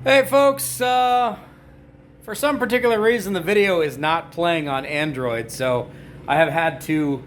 Hey folks, for some particular reason the video is not playing on Android, so I have had to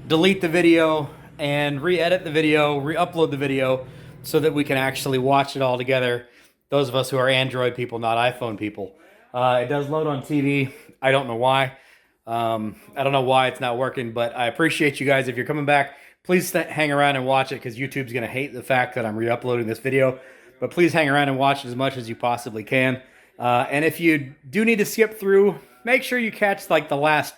delete the video and re-edit the video, re-upload the video so that we can actually watch it all together. Those of us who are Android people, not iPhone people. It does load on TV. I don't know why. I don't know why it's not working, but I appreciate you guys. If you're coming back, please hang around and watch it because YouTube's going to hate the fact that I'm re-uploading this video. But please hang around and watch it as much as you possibly can. And if you do need to skip through, make sure you catch like the last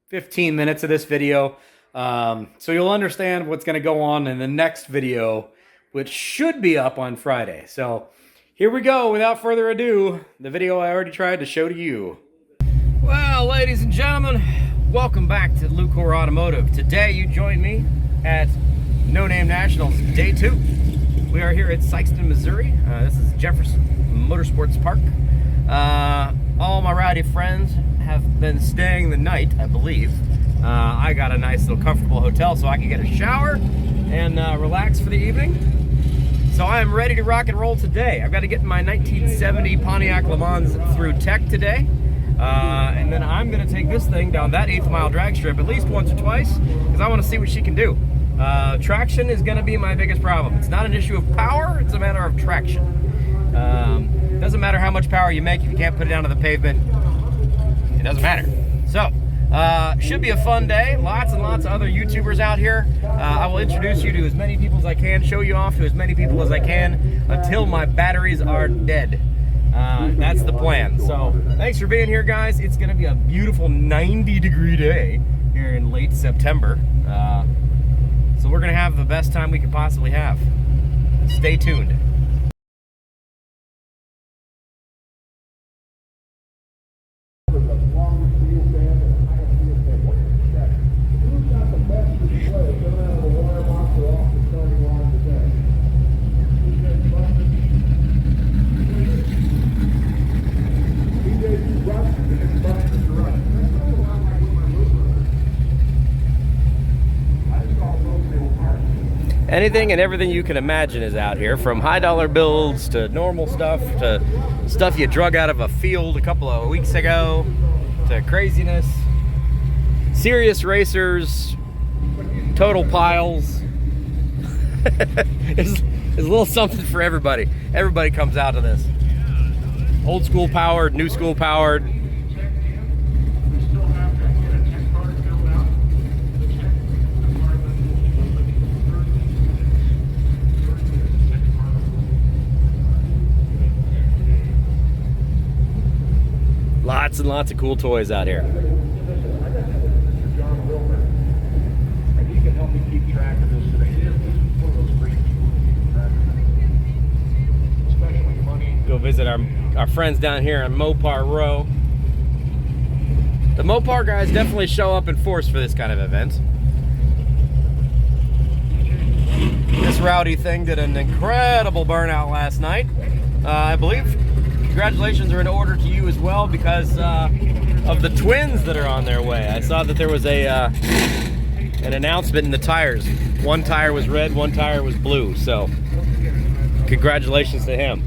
15 minutes of this video. So you'll understand what's going to go on in the next video, which should be up on Friday. So here we go. Without further ado, the video I already tried to show to you. Well, ladies and gentlemen, welcome back to Lucore Automotive. Today you join me at No Name Nationals Day 2. We are here at Sikeston, Missouri. This is Jeffers Motorsports Park. All my rowdy friends have been staying the night, I believe. I got a nice little comfortable hotel so I can get a shower and relax for the evening. So I am ready to rock and roll today. I've got to get my 1970 Pontiac LeMans through tech today. And then I'm going to take this thing down that 8th mile drag strip at least once or twice because I want to see what she can do. Traction is going to be my biggest problem. It's not an issue of power, it's a matter of traction. Doesn't matter how much power you make if you can't put it down to the pavement. It doesn't matter. So, should be a fun day. Lots and lots of other YouTubers out here. I will introduce you to as many people as I can, show you off to as many people as I can until my batteries are dead. That's the plan. So, thanks for being here, guys. It's going to be a beautiful 90-degree day here in late September. So we're going to have the best time we could possibly have. Stay tuned. Anything and everything you can imagine is out here, from high dollar builds to normal stuff to stuff you drug out of a field a couple of weeks ago to craziness. Serious racers, total piles. There's a little something for everybody. Everybody comes out to this. Old school powered, new school powered. Lots and lots of cool toys out here. Go visit our friends down here on Mopar Row. The Mopar guys definitely show up in force for this kind of event. This Rowdy Thing did an incredible burnout last night. I believe congratulations are in order to you as well because of the twins that are on their way. I saw that there was an announcement in the tires. One tire was red, one tire was blue. So congratulations to him.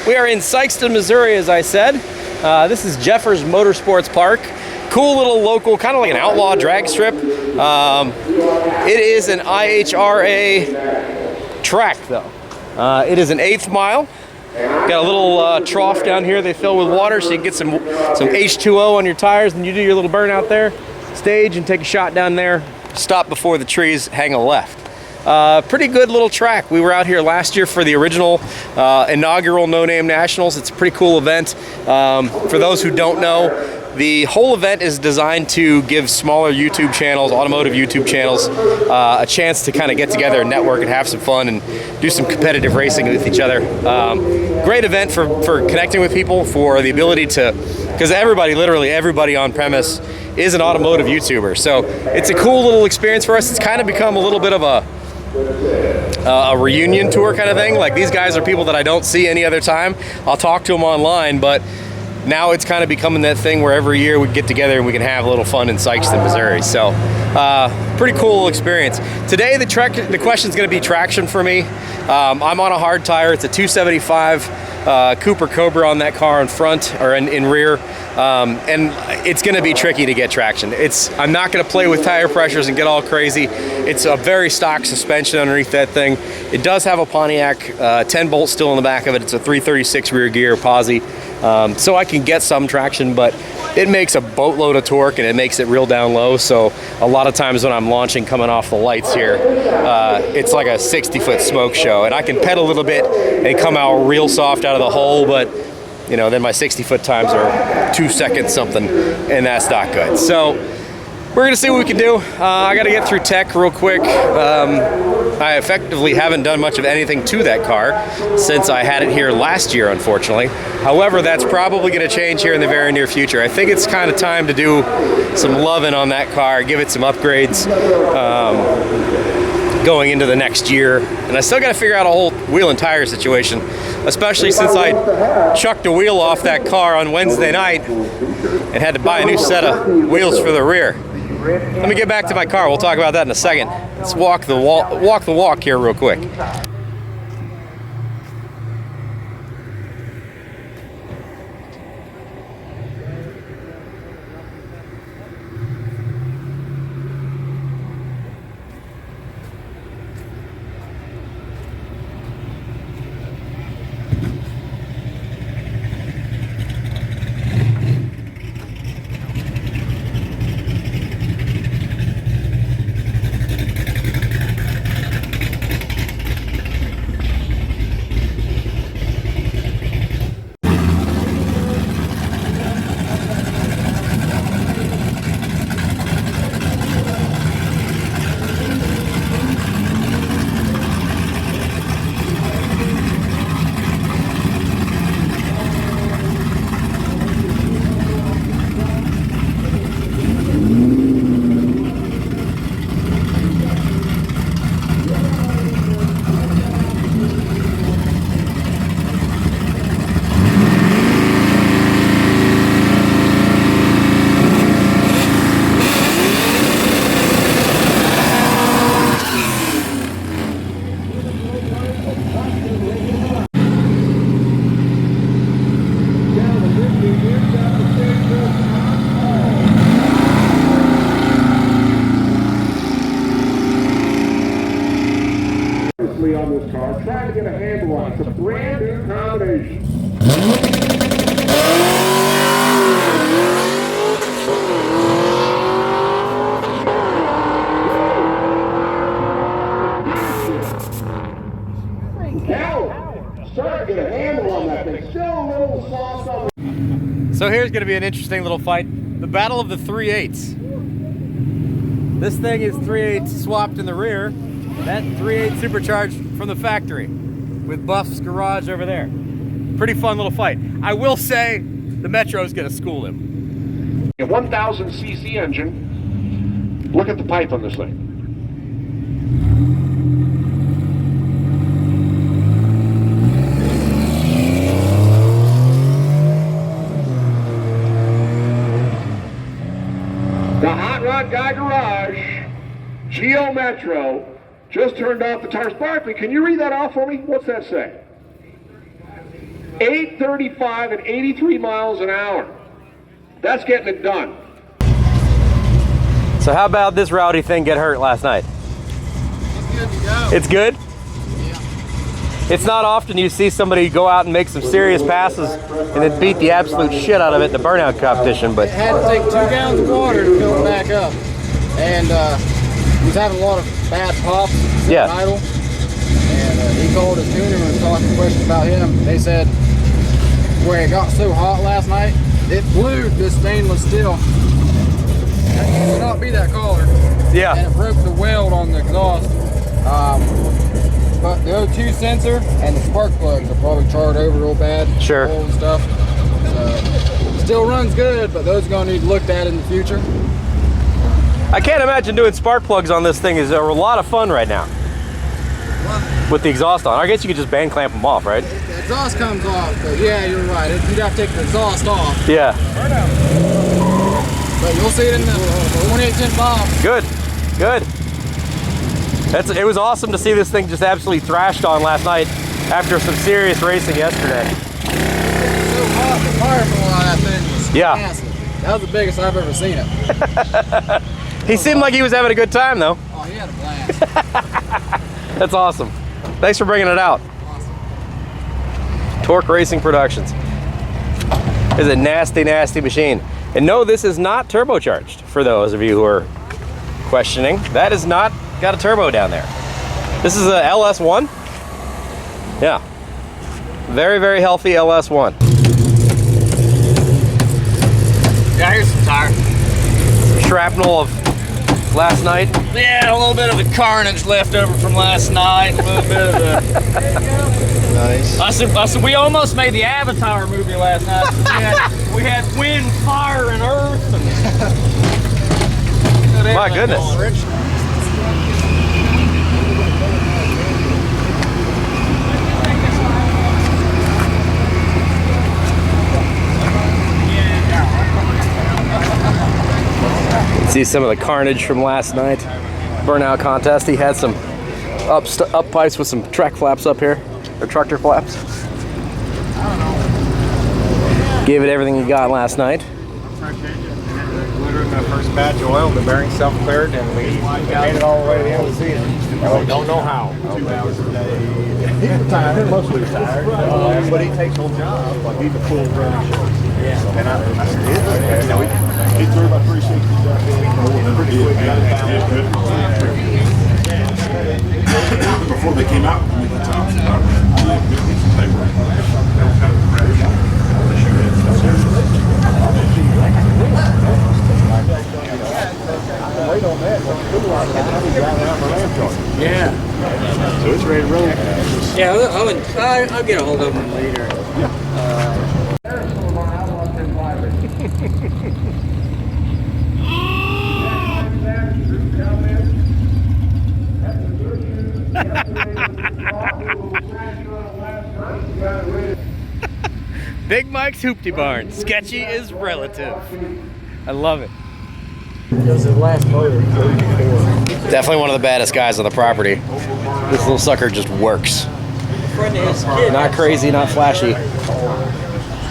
We are in Sikeston, Missouri, as I said. This is Jeffers Motorsports Park. Cool little local, kind of like an outlaw drag strip. It is an IHRA track, though. It is an 8th mile. Got a little trough down here they fill with water so you can get some H2O on your tires, and you do your little burnout there. Stage and take a shot down there. Stop before the trees, hang a left. Pretty good little track. We were out here last year for the original inaugural No Name Nationals. It's a pretty cool event. For those who don't know, the whole event is designed to give smaller YouTube channels, automotive YouTube channels, a chance to kind of get together and network and have some fun and do some competitive racing with each other. Great event for connecting with people, for the ability to, because everybody, literally everybody on premise is an automotive YouTuber. So it's a cool little experience for us. It's kind of become a little bit of a reunion tour kind of thing. Like, these guys are people that I don't see any other time. I'll talk to them online, but now it's kind of becoming that thing where every year we get together and we can have a little fun in Sikeston, Missouri. So pretty cool experience. Today the question is going to be traction for me. I'm on a hard tire. It's a 275 Cooper Cobra on that car in front, or in rear. And it's going to be tricky to get traction. I'm not going to play with tire pressures and get all crazy. It's a very stock suspension underneath that thing. It does have a Pontiac 10 bolt still in the back of it. It's a 336 rear gear posi. So I can get some traction, but it makes a boatload of torque and it makes it real down low. So a lot of times when I'm launching coming off the lights here, it's like a 60-foot smoke show, and I can pedal a little bit and come out real soft out of the hole, but you know, then my 60-foot times are 2 seconds something, and that's not good. So we're gonna see what we can do. I gotta get through tech real quick. I effectively haven't done much of anything to that car since I had it here last year, unfortunately. However, that's probably gonna change here in the very near future. I think it's kind of time to do some loving on that car, give it some upgrades going into the next year. And I still gotta figure out a whole wheel and tire situation, especially since I chucked a wheel off that car on Wednesday night and had to buy a new set of wheels for the rear. Let me get back to my car. We'll talk about that in a second. Let's walk the walk here real quick. On this car, trying to get a handle on it. It's a brand new combination. Cal, starting to get a handle on that thing. Still a little soft on. So here's going to be an interesting little fight. The battle of the 3/8. This thing is 3/8 swapped in the rear. That 3/8 supercharged from the factory with Buff's garage over there. Pretty fun little fight. I will say the Metro's gonna school him. A 1,000 cc engine. Look at the pipe on this thing. The Hot Rod Guy Garage Geo Metro just turned off the tires. Barkley, can you read that off for me? What's that say? 835 at 83 miles an hour. That's getting it done. So how about this Rowdy Thing get hurt last night? It's good to go. It's good? Yeah. It's not often you see somebody go out and make some serious passes and then beat the absolute shit out of it in the burnout competition, but It had to take 2 gallons of water to fill it back up. And He was having a lot of bad pops. Yeah. Idle. And he called his tuner and was asking questions about him. They said where it got so hot last night, it blew this stainless steel. It would not be that color. Yeah. And it broke the weld on the exhaust. But the O2 sensor and the spark plugs are probably charred over real bad. Sure. Oil and stuff. So, still runs good, but those are going to need looked at in the future. I can't imagine doing spark plugs on this thing is a lot of fun right now. With the exhaust on. I guess you could just band clamp them off, right? The exhaust comes off, but yeah, you're right. You'd have to take the exhaust off. Yeah. But you'll see it in the 2810 Bob. Good. Good. It was awesome to see this thing just absolutely thrashed on last night after some serious racing yesterday. It was so hot, the fire flow on that thing was massive. That was the biggest I've ever seen it. He seemed like he was having a good time though. Oh, he had a blast. That's awesome. Thanks for bringing it out. Awesome. Torque Racing Productions. It's a nasty, nasty machine. And no, this is not turbocharged, for those of you who are questioning. That is not got a turbo down there. This is a LS1. Yeah. Very, very healthy LS1. Yeah, here's some tire. Shrapnel of last night. Yeah, a little bit of the Carnage left over from last night. A little bit of the... Nice. I said, we almost made the Avatar movie last night. We had wind, fire, and earth. And My goodness. See some of the carnage from last night. Burnout contest. He had some up pipes with some track flaps up here, or tractor flaps. Gave it everything he got last night. The first batch of oil, the bearing self-cleared, and we made it all the way to the end of the season. We don't know how. 2 hours a day. He's retired, mostly retired, but he takes on jobs like he's a full running show. Yeah. And he threw about 360 pretty quick. Before they came out, we were talking about Yeah. So it's ready to roll. Yeah, I'll get a hold of them later. Big Mike's Hoopty Barn. Sketchy is relative. I love it. It was his last motor. Definitely one of the baddest guys on the property. This little sucker just works. Not crazy, not flashy.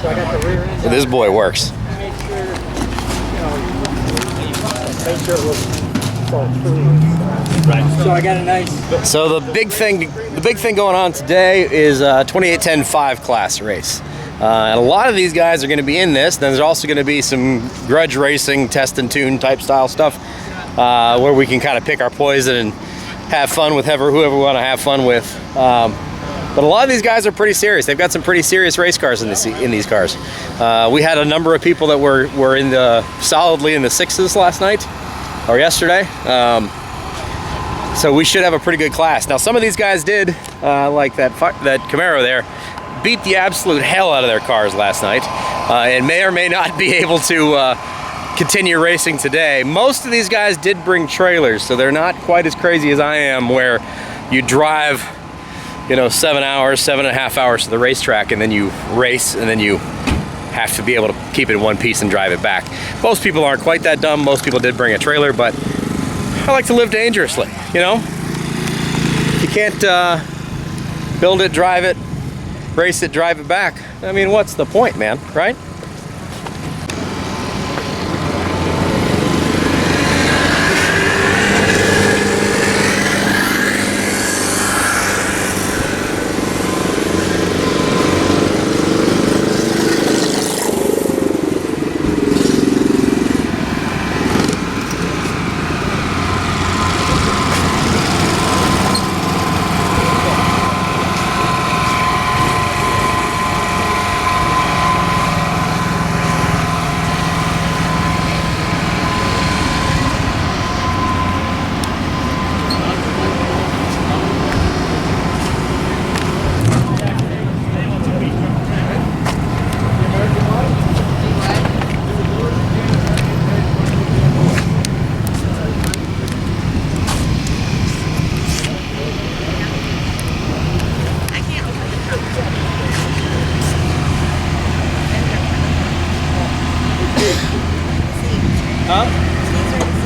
But this boy works. So I got a nice... So the big thing going on today is a 2810 class race. And a lot of these guys are going to be in this. Then there's also going to be some grudge racing, test and tune type style stuff where we can kind of pick our poison and have fun with whoever we want to have fun with. But a lot of these guys are pretty serious. They've got some pretty serious race cars in these cars. We had a number of people that were solidly in the 6s last night or yesterday. So we should have a pretty good class. Now some of these guys did, like that Camaro there, beat the absolute hell out of their cars last night and may or may not be able to continue racing today. Most of these guys did bring trailers, so they're not quite as crazy as I am, where you drive 7.5 hours to the racetrack and then you race and then you have to be able to keep it in one piece and drive it back. Most people aren't quite that dumb. Most people did bring a trailer, but I like to live dangerously, You can't build it, drive it, race it, drive it back. I mean, what's the point, man, right?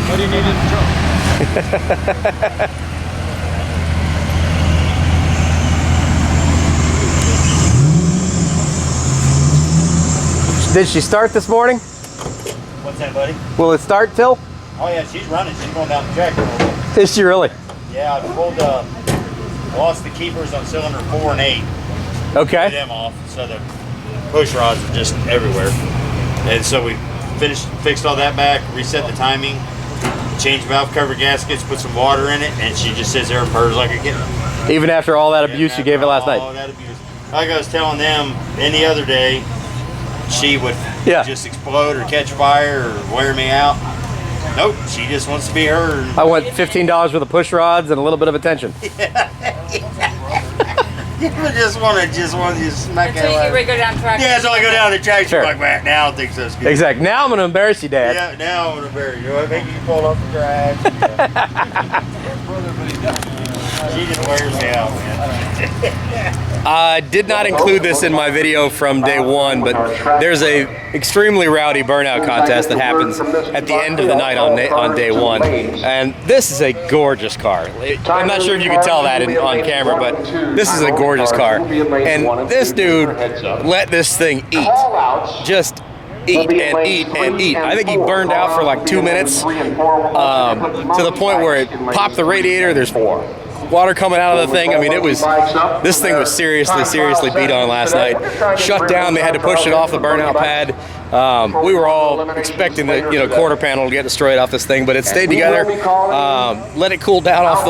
What do you need in the trunk? Did she start this morning? What's that, buddy? Will it start till? Oh yeah, she's running. She's going down the track a little bit. Is she really? Yeah, I pulled lost the keepers on cylinder 4 and 8. Get Okay. them off, so the push rods are just everywhere. And so we fixed all that back, reset the timing, changed valve cover gaskets, put some water in it, and she just sits there and purrs like a kitten. Even after all that abuse you gave it last All night. that abuse. Like I was telling them, any other day, she would Yeah. just explode or catch fire or wear me out. Nope, she just wants to be her. I want $15 worth of push rods and a little bit of attention. You just want to smack Until you get ready to go down the track. Yeah, so I go down the track. She's Sure. like, man, now I don't think so. Good. Exactly. Now I'm going to embarrass you, Dad. Yeah, now I'm gonna bury you. I think you pulled off the track. She just wears me out, man. I did not include this in my video from day one, but there's a extremely rowdy burnout contest that happens at the end of the night on day one. And this is a gorgeous car. I'm not sure if you can tell that on camera, but this is a gorgeous car. And this dude let this thing eat. Just eat and eat and eat. I think he burned out for like 2 minutes to the point where it popped the radiator. There's water coming out of the thing. I mean, this thing was seriously beat on last night. Shut down. They had to push it off the burnout pad. We were all expecting the quarter panel to get destroyed off this thing, but it stayed together. Let it cool down off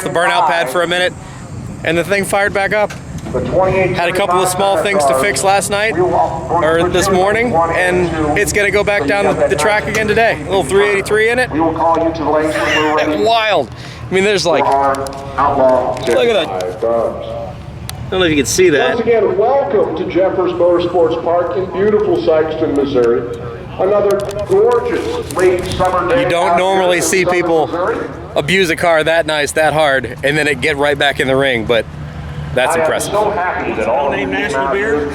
the burnout pad for a minute, and the thing fired back up. Had a couple of small things to fix last night, or this morning, and it's going to go back down the track again today. A little 383 in it. Wild. I mean, there's like, look at that. I don't know if you can see that. Once again, welcome to Jeffers Motorsports Park in beautiful Sikeston, Missouri. Another gorgeous late summer day. You don't normally see people abuse a car that nice, that hard, and then it get right back in the ring, but that's impressive. I am so happy that all Name national beer?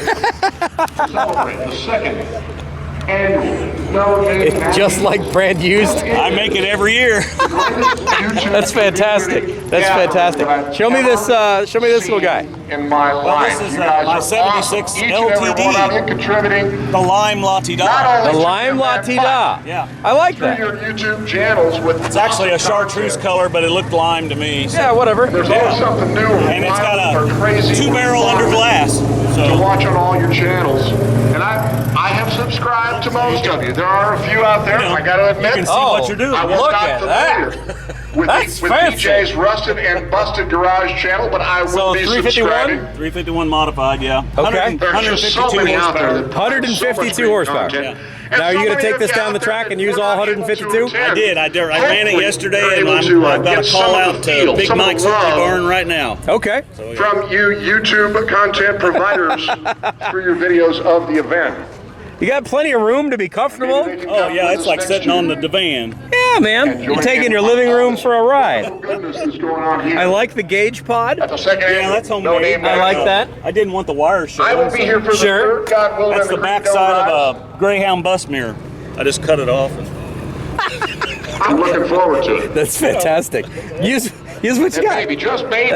celebrate the second annual No Name Just like brand used. I make it every year. That's fantastic. That's fantastic. Show me this little guy. In my life. this is, You guys my are 76 awesome. Each and every LTD. one of you contributing. The Lime Latina. Not only The to Lime your Latina. Yeah. I like through that. your YouTube channels with It's actually a chartreuse color, but it looked lime to me. So. Yeah, whatever. There's always something new And it's got wild or a crazy 2-barrel under glass. to So watch on all your channels. And I have subscribed to most of you. There are a few out there, I gotta you admit. can see what you're doing. I was Look not at familiar with, That's with fancy. DJ's Rusted and Busted Garage channel, but I So will be 351? subscribing. 351 modified, yeah. Okay. There's just so many out there. that 152 horsepower. content. Now, And are you so gonna many take of this you down out the there track that and use we're all not able 152? to I attend. did. I ran it yesterday, and Hopefully, I've you're able got to a call get out some of the to feel, Big some of Mike's the Cookie love Barn right now. Okay. from you YouTube content providers for your videos of the event. You got plenty of room to be comfortable. Oh, yeah, it's like sitting on the divan. Yeah, man. You're taking your living room for a ride. Goodness is going on here. I like the gauge pod. At the second Yeah, annual that's No homemade. Name I like National. that. I didn't want the wires showing. I will be here for Sure. the third, God willing. That's the and back Creek side Ride. of a Greyhound bus mirror. I just cut it off. And I'm looking forward to it. That's fantastic. Use what you got. Maybe, just maybe.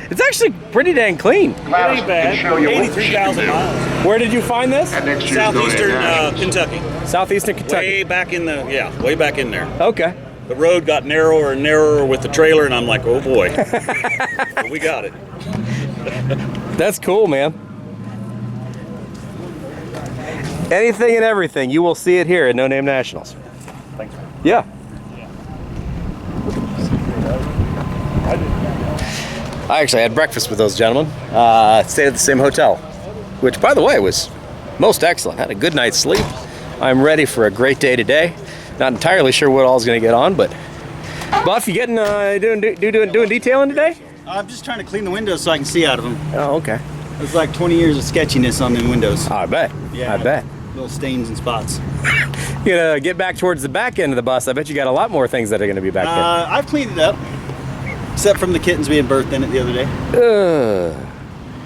It's actually pretty dang clean. Klaus ain't can bad. show you what you 83,000 can do. miles. Where did you find this? At next year's No Name Southeastern Nationals. Kentucky. Southeastern Kentucky. Way back in the, way back in there. Okay. The road got narrower and narrower with the trailer, and I'm like, oh boy. But we got it. That's cool, man. Anything and everything, you will see it here at No Name Nationals. Thanks. Yeah. I actually had breakfast with those gentlemen. Stayed at the same hotel, which, by the way, was most excellent. Had a good night's sleep. I'm ready for a great day today. Not entirely sure what all's going to get on, but Buff, you getting doing detailing today? I'm just trying to clean the windows so I can see out of them. Oh, okay. It's like 20 years of sketchiness on the windows. I bet. Yeah. I bet. Little stains and spots. You gotta get back towards the back end of the bus. I bet you got a lot more things that are going to be back I've cleaned it up, except from the kittens being birthed in it the other day. there.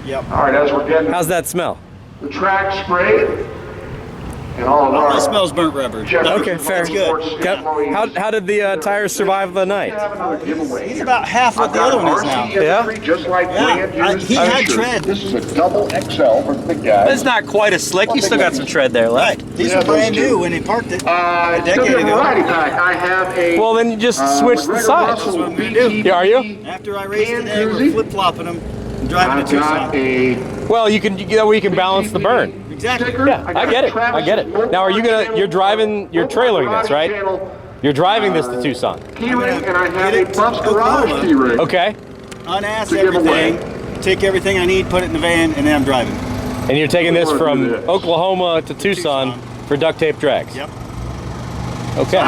Yep. All right, as we're getting How's that smell? the track sprayed, and all of our It smells burnt rubber. Okay, fair. It's good. How did the tires survive the night? He's about half what the other one is now. Yeah? Just like brand He had tread. This is a double XL for the big guys. It's not quite as slick. You still got some tread there left. Right. These were brand new when he parked it a Still decade in ago. variety pack. I have a. Well, then you just switch the sides. Russell I'm gonna do. Yeah, are you? After I raced today, we're flip-flopping them and driving I've a got Tucson. a. Well, that way you can balance the burn. Exactly. Yeah, I get it. I get it. Now, are you you're trailering this, right? You're driving this to Tucson. Keyring, and I have Get a it to Buffs Garage Oklahoma. keyring. Okay. Unass To give away. everything, take everything I need, put it in the van, and then I'm driving. And you're taking this from Oklahoma to Tucson for duct tape drags. Yep. Okay.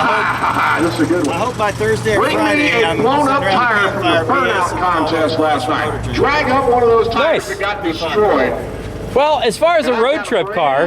This is a good I one. hope by Thursday or Bring Friday, me a I'm blown up sitting around tire from the campfire burnout BS and contest all last motor night. trade. Drag up one of those tires Nice. that got destroyed. Well, as far as a road trip car,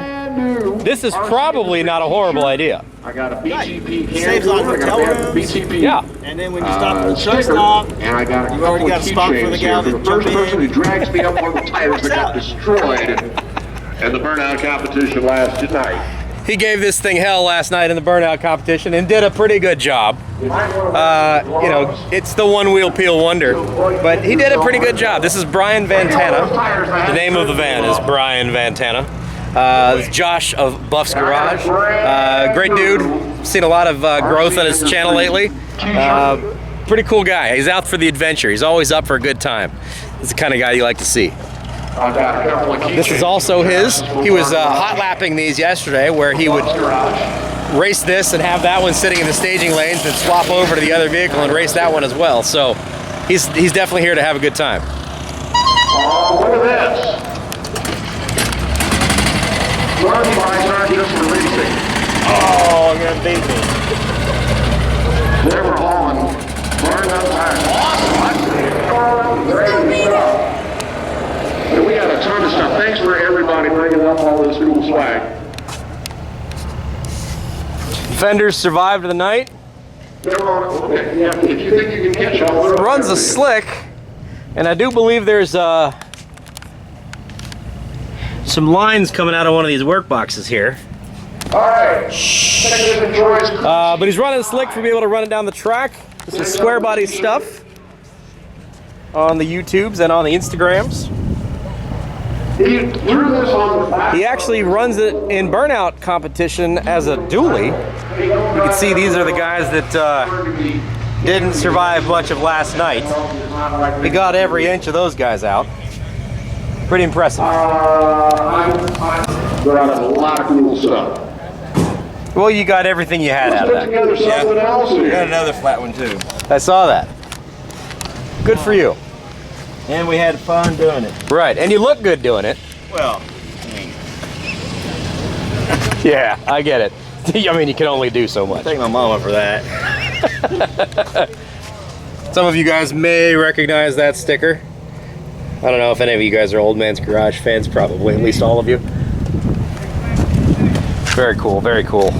this is probably not a horrible idea. I got a BTP can Saves on cooler, I got hotel a rooms. BTP Yeah. And then when you stop at the truck sticker, stop, and I got a you already couple got of a spot for keychains the here gal for that the first jumped person in. who drags me up one of the tires that got destroyed in the burnout competition last night. He gave this thing hell last night in the burnout competition and did a pretty good job. It's the one-wheel peel wonder, but he did a pretty good job. This is Brian Ventana. The name of the van is Brian Ventana. This is Josh of Buffs Garage. Great dude. Seen a lot of growth on his channel lately. Pretty cool guy. He's out for the adventure. He's always up for a good time. He's the kind of guy you like to see. This is also his. He was hot lapping these yesterday, where he would race this and have that one sitting in the staging lanes and swap over to the other vehicle and race that one as well. So he's definitely here to have a good time. Oh, look at this. Large bikes aren't just for racing. Oh, you're gonna beat me. They were hauling burned up tires. Awesome. I see it. Great stuff. And we got a ton of stuff. Thanks for everybody bringing up all this cool swag. Fenders survived the night. They're on. Okay. Yeah, if you think you can catch all of Runs a slick, and I do believe there's some lines coming out of one of these work boxes here. All right. Enjoys. But he's running a slick for being able to run it down the track. This is square body stuff on the YouTubes and on the Instagrams. He threw this on the back. He actually runs it in burnout competition as a dually. You can see these are the guys that didn't survive much of last night. He got every inch of those guys out. Pretty impressive. They're out of a lot of cool stuff. Well, you got everything you had out Put of that. together something else Got here. another flat one too. I saw that. Good for you. And we had fun doing it. Right, and you look good doing it. Well, Yeah, I get it. I mean, you can only do so much. thank my mama for that. Some of you guys may recognize that sticker. I don't know if any of you guys are Old Man's Garage fans, probably, at least all of you. Very cool, very cool.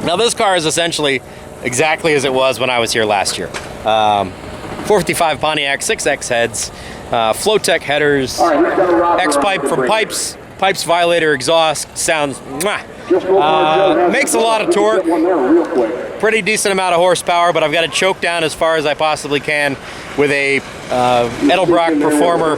Now this car is essentially exactly as it was when I was here last year. 455 Pontiac, 6X heads, Flowtech headers, All right, he's got a rock X-pipe around from the Pipes, Pipes Violator exhaust, sounds mwah. Just go for it, Joe. Makes a lot of torque. Get one there real quick. Pretty decent amount of horsepower, but I've got it choked down as far as I possibly can with a Edelbrock Performer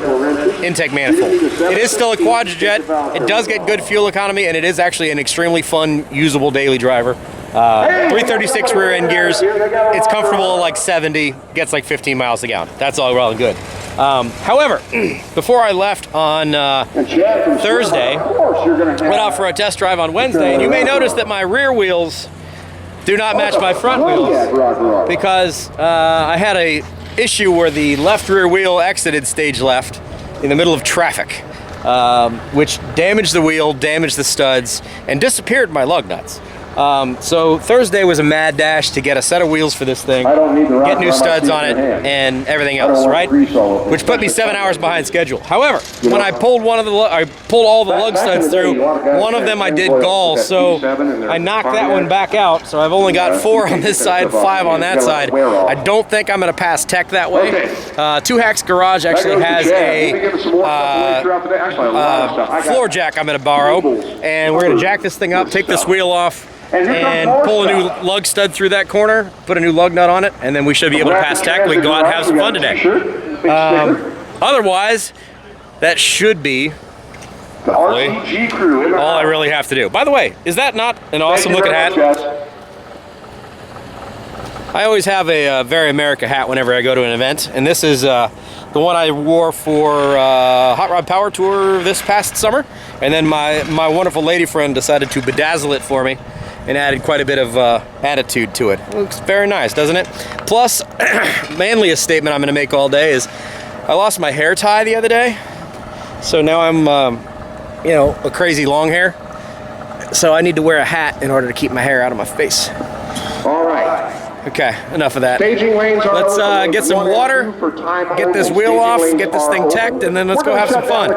intake manifold. It is still a Quadrajet. It does get good fuel economy, and it is actually an extremely fun, usable daily driver. 336 rear end gears. It's comfortable at like 70, gets like 15 miles a gallon. That's all well and good. However, before I left on Thursday, went out for a test drive on Wednesday, and you may notice that my rear wheels do not match my front wheels because I had a issue where the left rear wheel exited stage left in the middle of traffic, which damaged the wheel, damaged the studs, and disappeared my lug nuts. So Thursday was a mad dash to get a set of wheels for this thing, get new studs on it, and everything else, right? Which put me 7 hours behind schedule. However, when I pulled I pulled all the lug studs through, one of them I did gall, so I knocked that one back out. So I've only got 4 on this side, 5 on that side. I don't think I'm going to pass tech that way. Two Hacks Garage actually has a floor jack I'm going to borrow, and we're going to jack this thing up, take this wheel off, and pull a new lug stud through that corner, put a new lug nut on it, and then we should be able to pass tech. We can go out and have some fun today. Otherwise, that should be all I really have to do. By the way, is that not an awesome looking hat? I always have a Very America hat whenever I go to an event, and this is the one I wore for Hot Rod Power Tour this past summer, and then my wonderful lady friend decided to bedazzle it for me and added quite a bit of attitude to it. It looks very nice, doesn't it? Plus, mainly a statement I'm going to make all day is I lost my hair tie the other day, so now I'm, you know, a crazy long hair, so I need to wear a hat in order to keep my hair out of my face. All right. Okay, enough of that. Staging lanes are Let's get some water, get this wheel off, get this thing teched, and then let's go have some fun.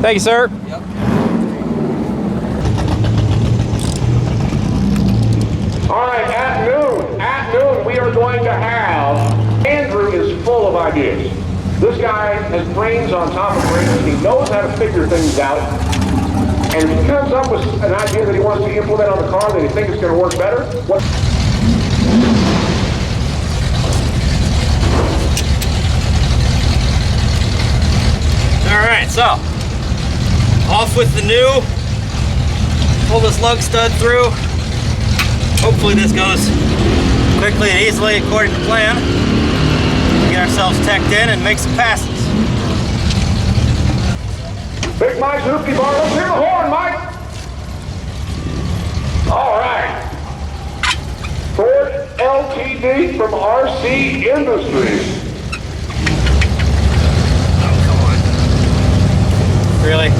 Thank you, sir. Yep. All right, at noon, we are going to have, Andrew is full of ideas. This guy has brains on top of brains. He knows how to figure things out. And if he comes up with an idea that he wants to implement on the car that he thinks is going to work better, All right, so off with the new. Pull this lug stud through. Hopefully this goes quickly and easily according to plan. Get ourselves teched in and make some passes. Big Mike's Hoopty Bar, let's hear the horn, Mike! All right. Ford LTD from RC Industries. Oh, come on. Really?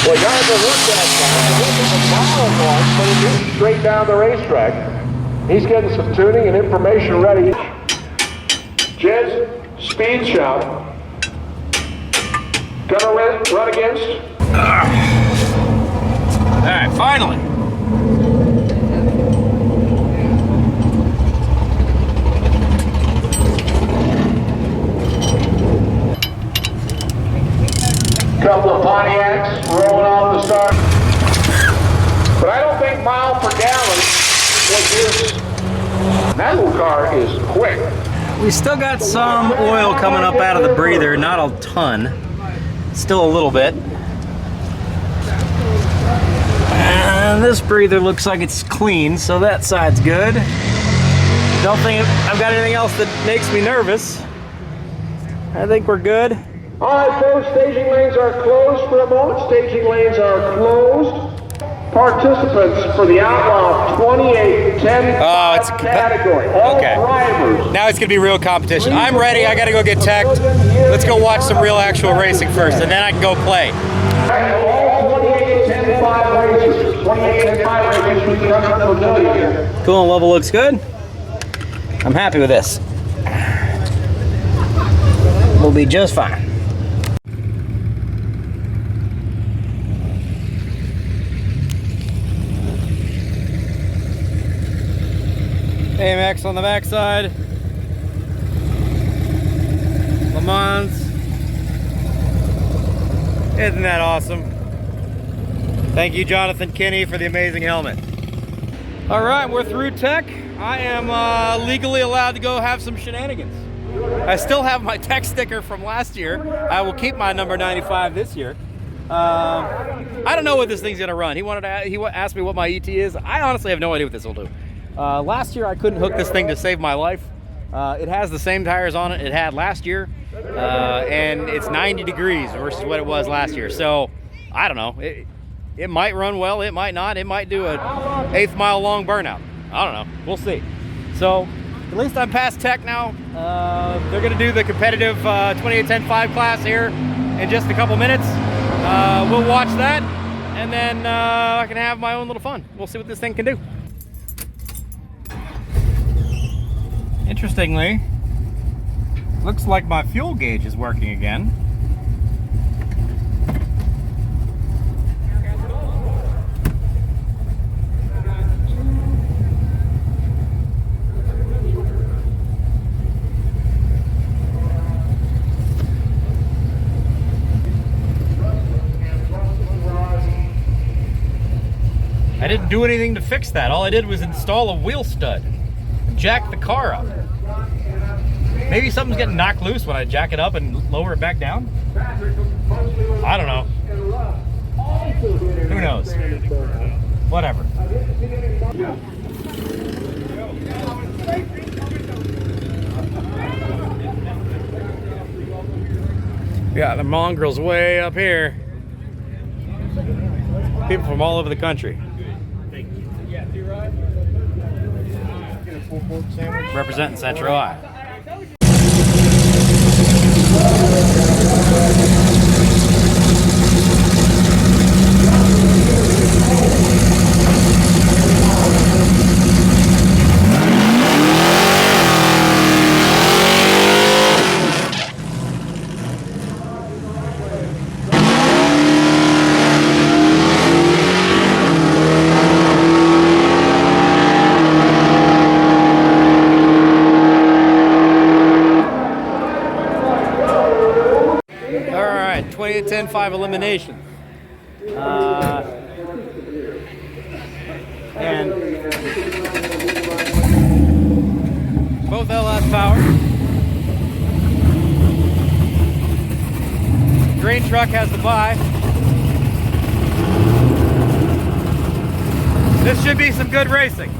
Well, you guys are looked at that. But it is straight down the racetrack. He's getting some tuning and information ready. Jed's Speed Shop. Gonna run against. All right, finally. Couple of Pontiacs rolling off the start. But I don't think mile per gallon was his. That little car is quick. We still got some oil coming up out of the breather, not a ton. Still a little bit. And this breather looks like it's clean, so that side's good. Don't think I've got anything else that makes me nervous. I think we're good. All right, folks, staging lanes are closed for a moment. Staging lanes are closed. Participants for the Outlaw 28-10 category. All drivers. Now it's going to be real competition. I'm ready. I got to go get teched. Let's go watch some real actual racing first, and then I can go play. All 28-10-5 races. 28-10-5 races. Coolant level looks good. I'm happy with this. We'll be just fine. AMX on the backside. LeMans. Isn't that awesome? Thank you, Jonathan Kinney, for the amazing helmet. All right, we're through tech. I am legally allowed to go have some shenanigans. I still have my tech sticker from last year. I will keep my number 95 this year. I don't know what this thing's gonna run. He asked me what my ET is. I honestly have no idea what this will do. Last year I couldn't hook this thing to save my life. It has the same tires on it had last year, and it's 90 degrees versus what it was last year. So I don't know. It might run well, it might not. It might do a 1/8 mile long burnout. I don't know. We'll see. So at least I'm past tech now. They're going to do the competitive 28-10-5 class here in just a couple minutes. we'll watch that, and then I can have my own little fun. We'll see what this thing can do. Interestingly, looks like my fuel gauge is working again. I didn't do anything to fix that. All I did was install a wheel stud, jack the car up. Maybe something's getting knocked loose when I jack it up and lower it back down. I don't know. Who knows? Whatever. Yeah, the mongrels way up here. People from all over the country. Representing Central Iowa. Alright, 20-10-5 elimination. And both LS power. Grain truck has the buy. This should be some good racing.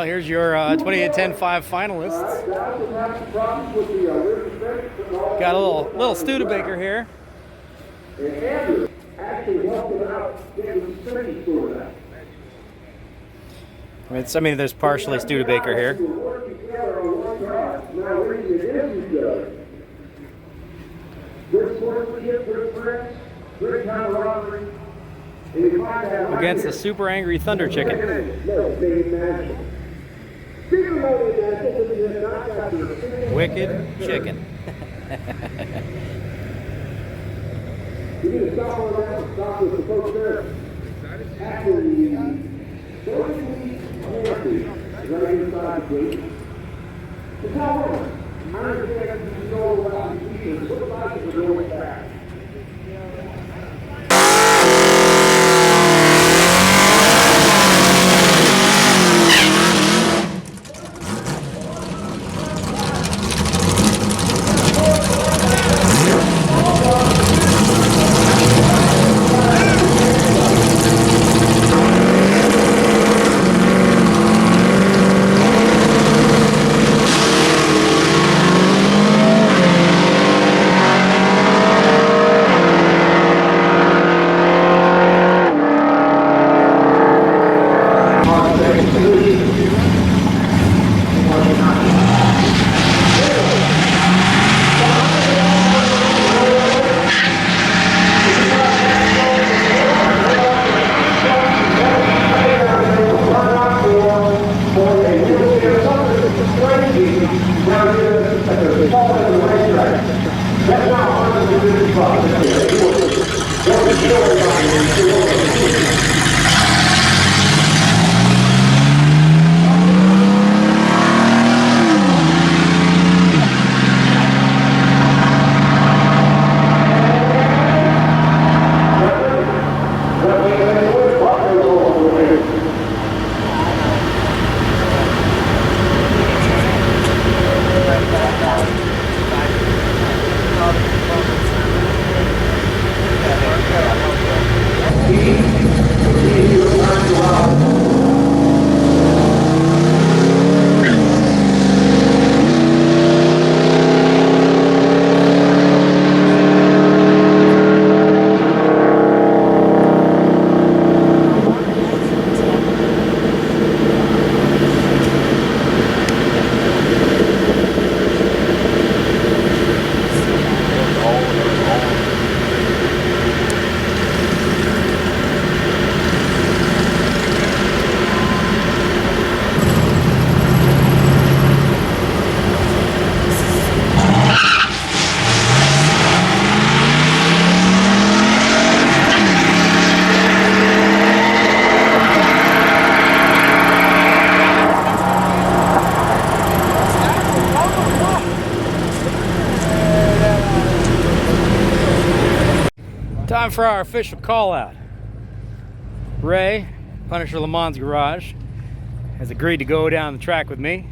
Here's your 28-10-5 finalists. Got a little Studebaker here. I mean, there's partially Studebaker here. Against the super angry Thunder Chicken. Wicked Chicken. You need to stop on that and stop with the folks there. Actually, right inside the gate. The tower. I understand you know about the features. What about the going back? Time for our official call out. Ray, Punisher LeMans Garage, has agreed to go down the track with me.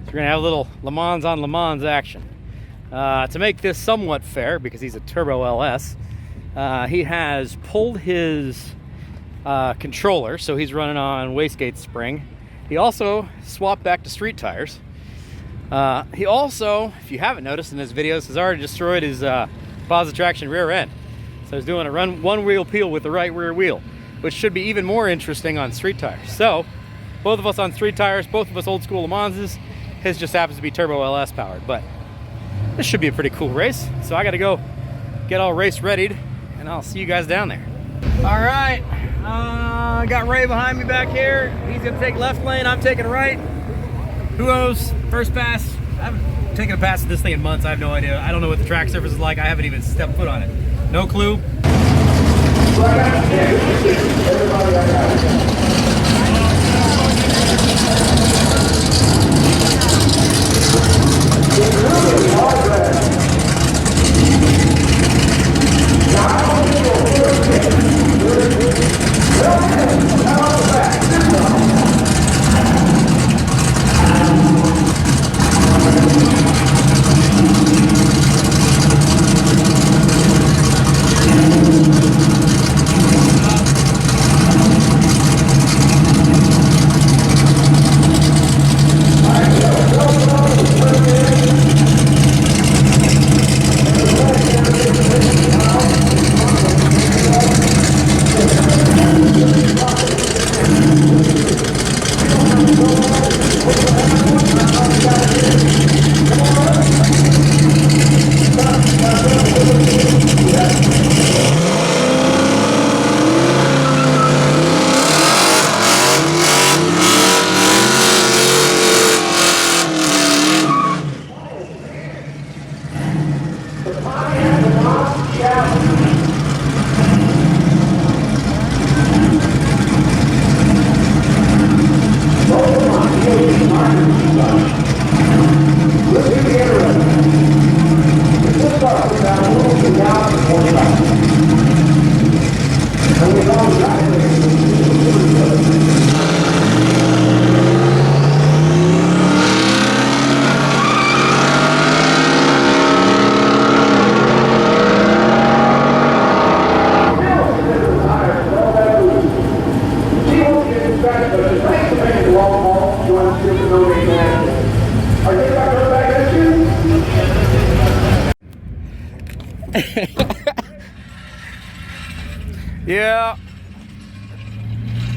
So we're gonna have a little LeMans on LeMans action. To make this somewhat fair, because he's a Turbo LS, he has pulled his controller, so he's running on wastegate spring. He also swapped back to street tires. He also, if you haven't noticed in his videos, has already destroyed his positive traction rear end. So he's doing a one wheel peel with the right rear wheel, which should be even more interesting on street tires. So both of us on street tires, both of us old school Le Manses. His just happens to be Turbo LS powered, but this should be a pretty cool race. So I gotta go get all race readied and I'll see you guys down there. All right, got Ray behind me back here. He's gonna take left lane, I'm taking right. Who knows? First pass. I haven't taken a pass at this thing in months. I have no idea. I don't know what the track surface is like. I haven't even stepped foot on it. No clue. Yeah.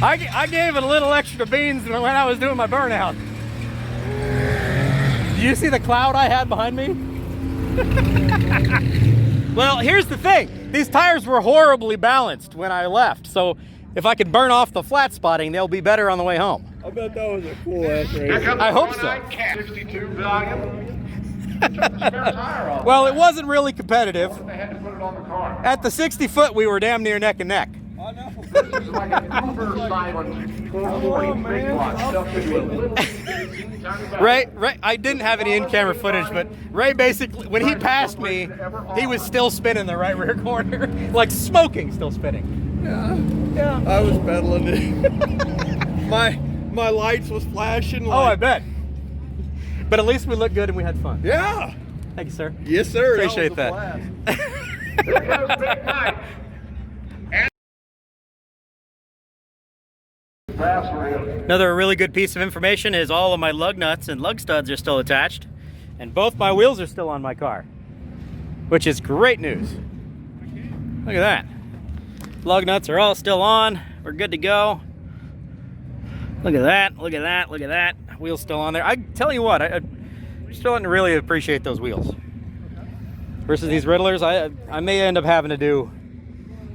I gave it a little extra beans when I was doing my burnout. Did you see the cloud I had behind me? Well, here's the thing. These tires were horribly balanced when I left, so if I could burn off the flat spotting, they'll be better on the way home. I bet that was a cool ass race. I hope so. 62 volume. Well, it wasn't really competitive. They had to put it on the car. At the 60 foot, we were damn near neck and neck. I know. This is like a Cooper silent 440 big block. Stuff that you would Ray, I didn't have any in-camera footage, but Ray basically, when he passed me, he was still spinning the right rear corner, like smoking, still spinning. Yeah. I was pedaling it. my lights was flashing. Like, Oh, I bet. But at least we looked good and we had fun. Yeah. Thank you, sir. Yes, sir. Appreciate that. Here goes Big Mike. Another really good piece of information is all of my lug nuts and lug studs are still attached, and both my wheels are still on my car, which is great news. Look at that. Lug nuts are all still on. We're good to go. Look at that, look at that, look at that. Wheels still on there. I tell you what, I'm starting to really appreciate those wheels. Versus these Riddlers, I may end up having to do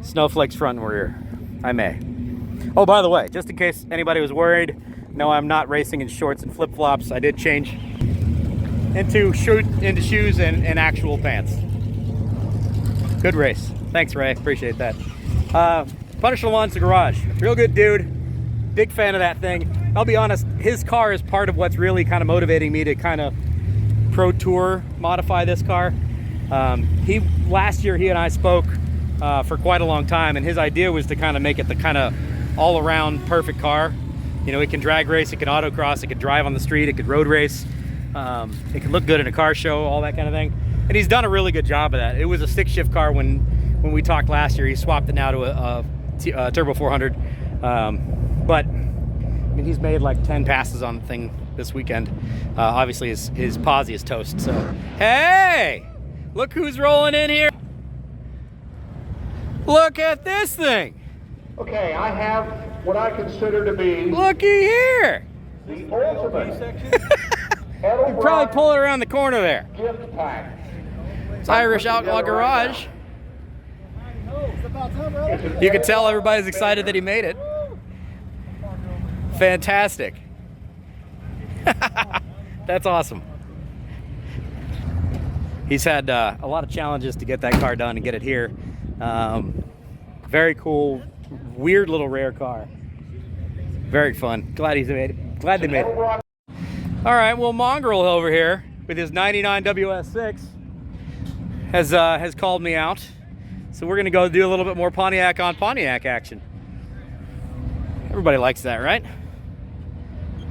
snowflakes front and rear. I may. Oh, by the way, just in case anybody was worried, no, I'm not racing in shorts and flip-flops. I did change into shoes and actual pants. Good race. Thanks, Ray. Appreciate that. Punisher LeMans, the garage. Real good dude. Big fan of that thing. I'll be honest, his car is part of what's really kind of motivating me to kind of pro tour modify this car. Last year he and I spoke for quite a long time, and his idea was to kind of make it the kind of all-around perfect car. You know, it can drag race, it can autocross, it could drive on the street, it could road race, it could look good in a car show, all that kind of thing. And he's done a really good job of that. It was a stick-shift car when we talked last year. He swapped it now to a Turbo 400. But I mean, he's made like 10 passes on the thing this weekend. Obviously his posi is toast, so. Hey, look who's rolling in here. Look at this thing. Okay, I have what I consider to be Looky here. the ultimate You probably pull it around the corner there. gift pack. It's Irish Outlaw Garage. You can tell everybody's excited that he made it. Fantastic. That's awesome. He's had a lot of challenges to get that car done and get it here. Very cool, weird little rare car. Very fun. Glad he's made it. Glad they made it. All right, well, Mongrel over here with his 99 WS6 has called me out. So we're gonna go do a little bit more Pontiac on Pontiac action. Everybody likes that, right?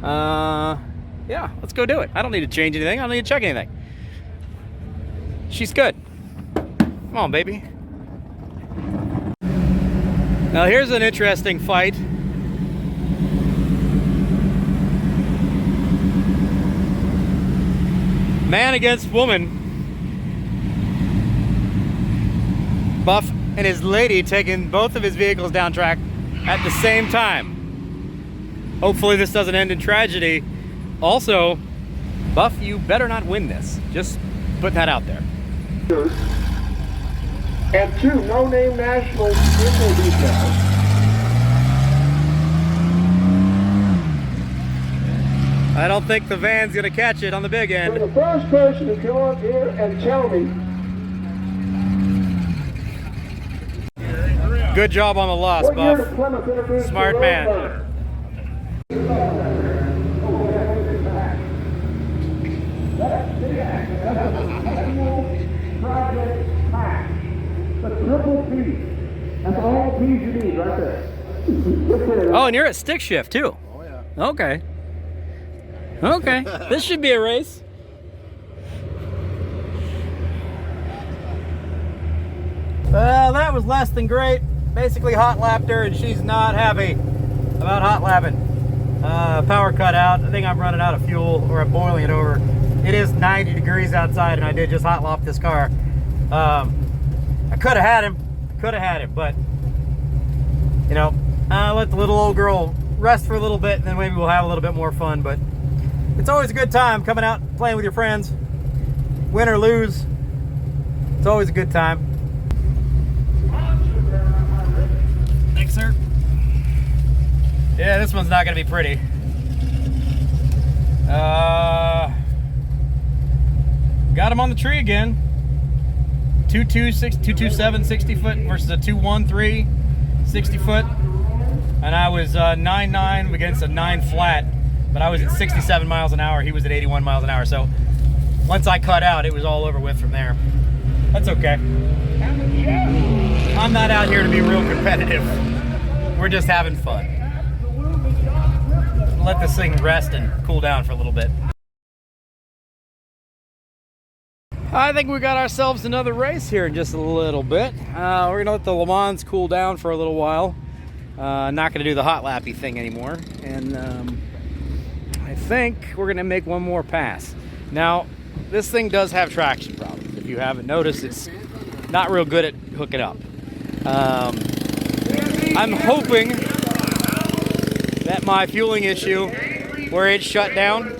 Yeah, let's go do it. I don't need to change anything. I don't need to check anything. She's good. Come on, baby. Now here's an interesting fight. Man against woman. Buff and his lady taking both of his vehicles down track at the same time. Hopefully this doesn't end in tragedy. Also, Buff, you better not win this. Just putting that out there. And 2 no-name national info details. I don't think the van's gonna catch it on the big For end. the first person to come up here and tell me. Good job on the loss, What year Buff. did Plymouth introduce Smart the man. Roadrunner? That's the Project Pack. The triple P. That's all P's you need right there. Oh, and you're at stick shift too. Oh, yeah. Okay. Okay. This should be a race. Well, that was less than great. Basically hot lapped her and she's not happy about hot lapping. Power cut out. I think I'm running out of fuel or I'm boiling it over. It is 90 degrees outside and I did just hot lap this car. I could have had him, but you know, let the little old girl rest for a little bit, and then maybe we'll have a little bit more fun. But it's always a good time coming out and playing with your friends, win or lose. It's always a good time. Thanks, sir. Yeah, this one's not gonna be pretty. Got him on the tree again. 227 60 foot versus a 213 60 foot. And I was 9.9 against a 9 flat, but I was at 67 miles an hour. He was at 81 miles an hour. So once I cut out, it was all over with from there. That's okay. I'm not out here to be real competitive. We're just having fun. Let this thing rest and cool down for a little bit. I think we got ourselves another race here in just a little bit. We're gonna let the Le Mans cool down for a little while. Not gonna do the hot lappy thing anymore. And I think we're gonna make one more pass. Now, this thing does have traction problems. If you haven't noticed, it's not real good at hooking up. I'm hoping that my fueling issue, where it shut down,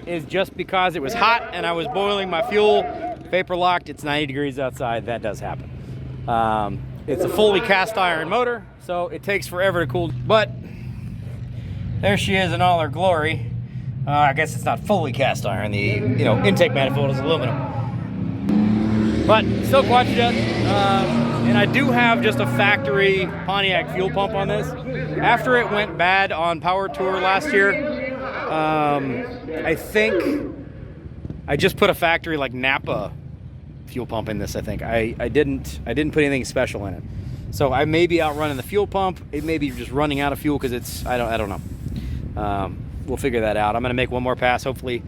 is just because it was hot and I was boiling my fuel, vapor locked. It's 90 degrees outside. That does happen. It's a fully cast iron motor, so it takes forever to cool. But there she is in all her glory. I guess it's not fully cast iron. The intake manifold is aluminum. But still Quadrajet. And I do have just a factory Pontiac fuel pump on this. After it went bad on Power Tour last year, I think I just put a factory like Napa fuel pump in this. I think I didn't put anything special in it, so I may be outrunning the fuel pump. It may be just running out of fuel because it's I don't know. We'll figure that out. I'm gonna make one more pass. Hopefully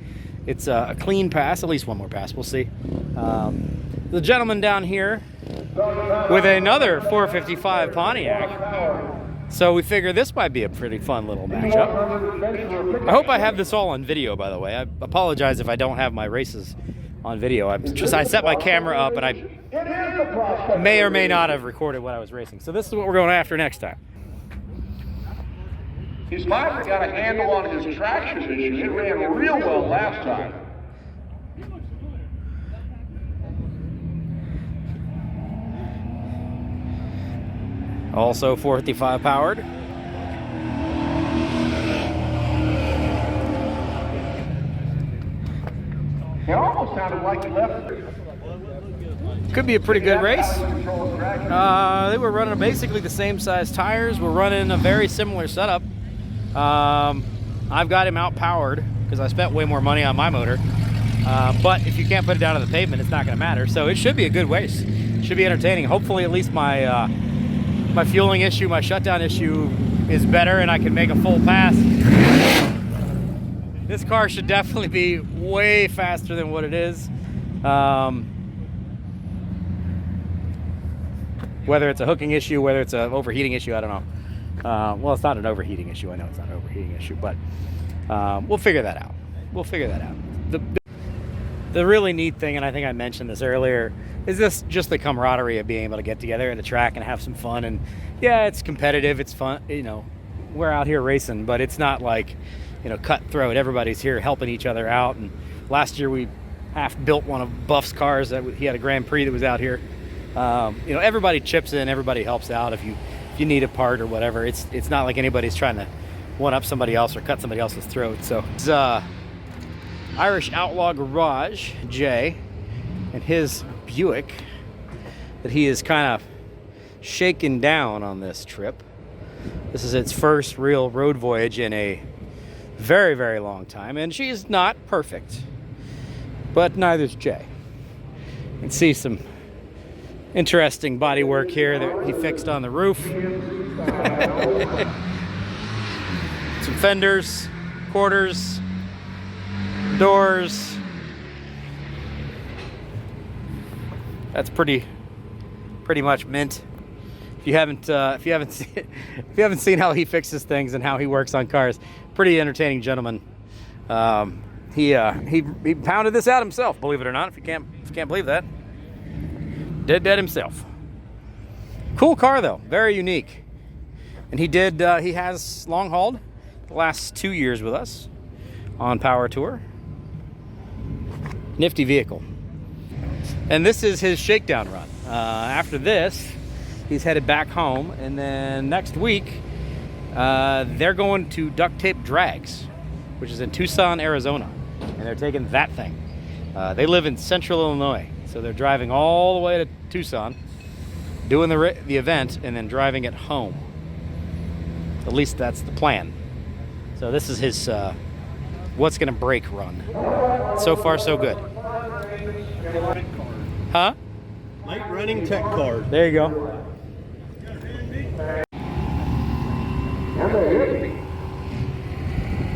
it's a clean pass, at least one more pass. We'll see. The gentleman down here with another 455 Pontiac. So we figure this might be a pretty fun little matchup. I hope I have this all on video, by the way. I apologize if I don't have my races on video. I set my camera up and I may or may not have recorded what I was racing. So this is what we're going after next time. He's finally got a handle on his traction issue. It ran real well last time. Also 455 powered. It almost sounded like he left. Could be a pretty good race. They were running basically the same size tires. We're running a very similar setup. I've got him out-powered because I spent way more money on my motor. But if you can't put it down to the pavement, it's not going to matter. So it should be a good race. It should be entertaining. Hopefully at least my my fueling issue, my shutdown issue is better and I can make a full pass. This car should definitely be way faster than what it is. Whether it's a hooking issue, whether it's an overheating issue, I don't know. Well, it's not an overheating issue. I know it's not an overheating issue, but we'll figure that out. We'll figure that out. The really neat thing, and I think I mentioned this earlier, is this just the camaraderie of being able to get together at a track and have some fun. And yeah, it's competitive, it's fun, we're out here racing, but it's not like, cutthroat. Everybody's here helping each other out. And last year we half built one of Buff's cars. He had a Grand Prix that was out here. Everybody chips in, everybody helps out if you need a part or whatever. It's not like anybody's trying to one up somebody else or cut somebody else's throat. So it's Irish Outlaw Garage, Jay, and his Buick that he is kind of shaken down on this trip. This is its first real road voyage in a very, very long time, and she's not perfect, but neither's Jay. You can see some interesting body work here that he fixed on the roof. Some fenders, quarters, doors. That's pretty much mint. If you haven't seen how he fixes things and how he works on cars, pretty entertaining gentleman. He pounded this out himself, believe it or not. If you can't believe that, did that himself. Cool car though, very unique. And he has long hauled the last 2 years with us on Power Tour. Nifty vehicle. And this is his shakedown run. After this, he's headed back home, and then next week, they're going to Duct Tape Drags, which is in Tucson, Arizona, and they're taking that thing. They live in central Illinois, so they're driving all the way to Tucson, doing the event, and then driving it home. At least that's the plan. So this is his what's gonna break run. So far, so good. Huh? Late running tech card. There you go.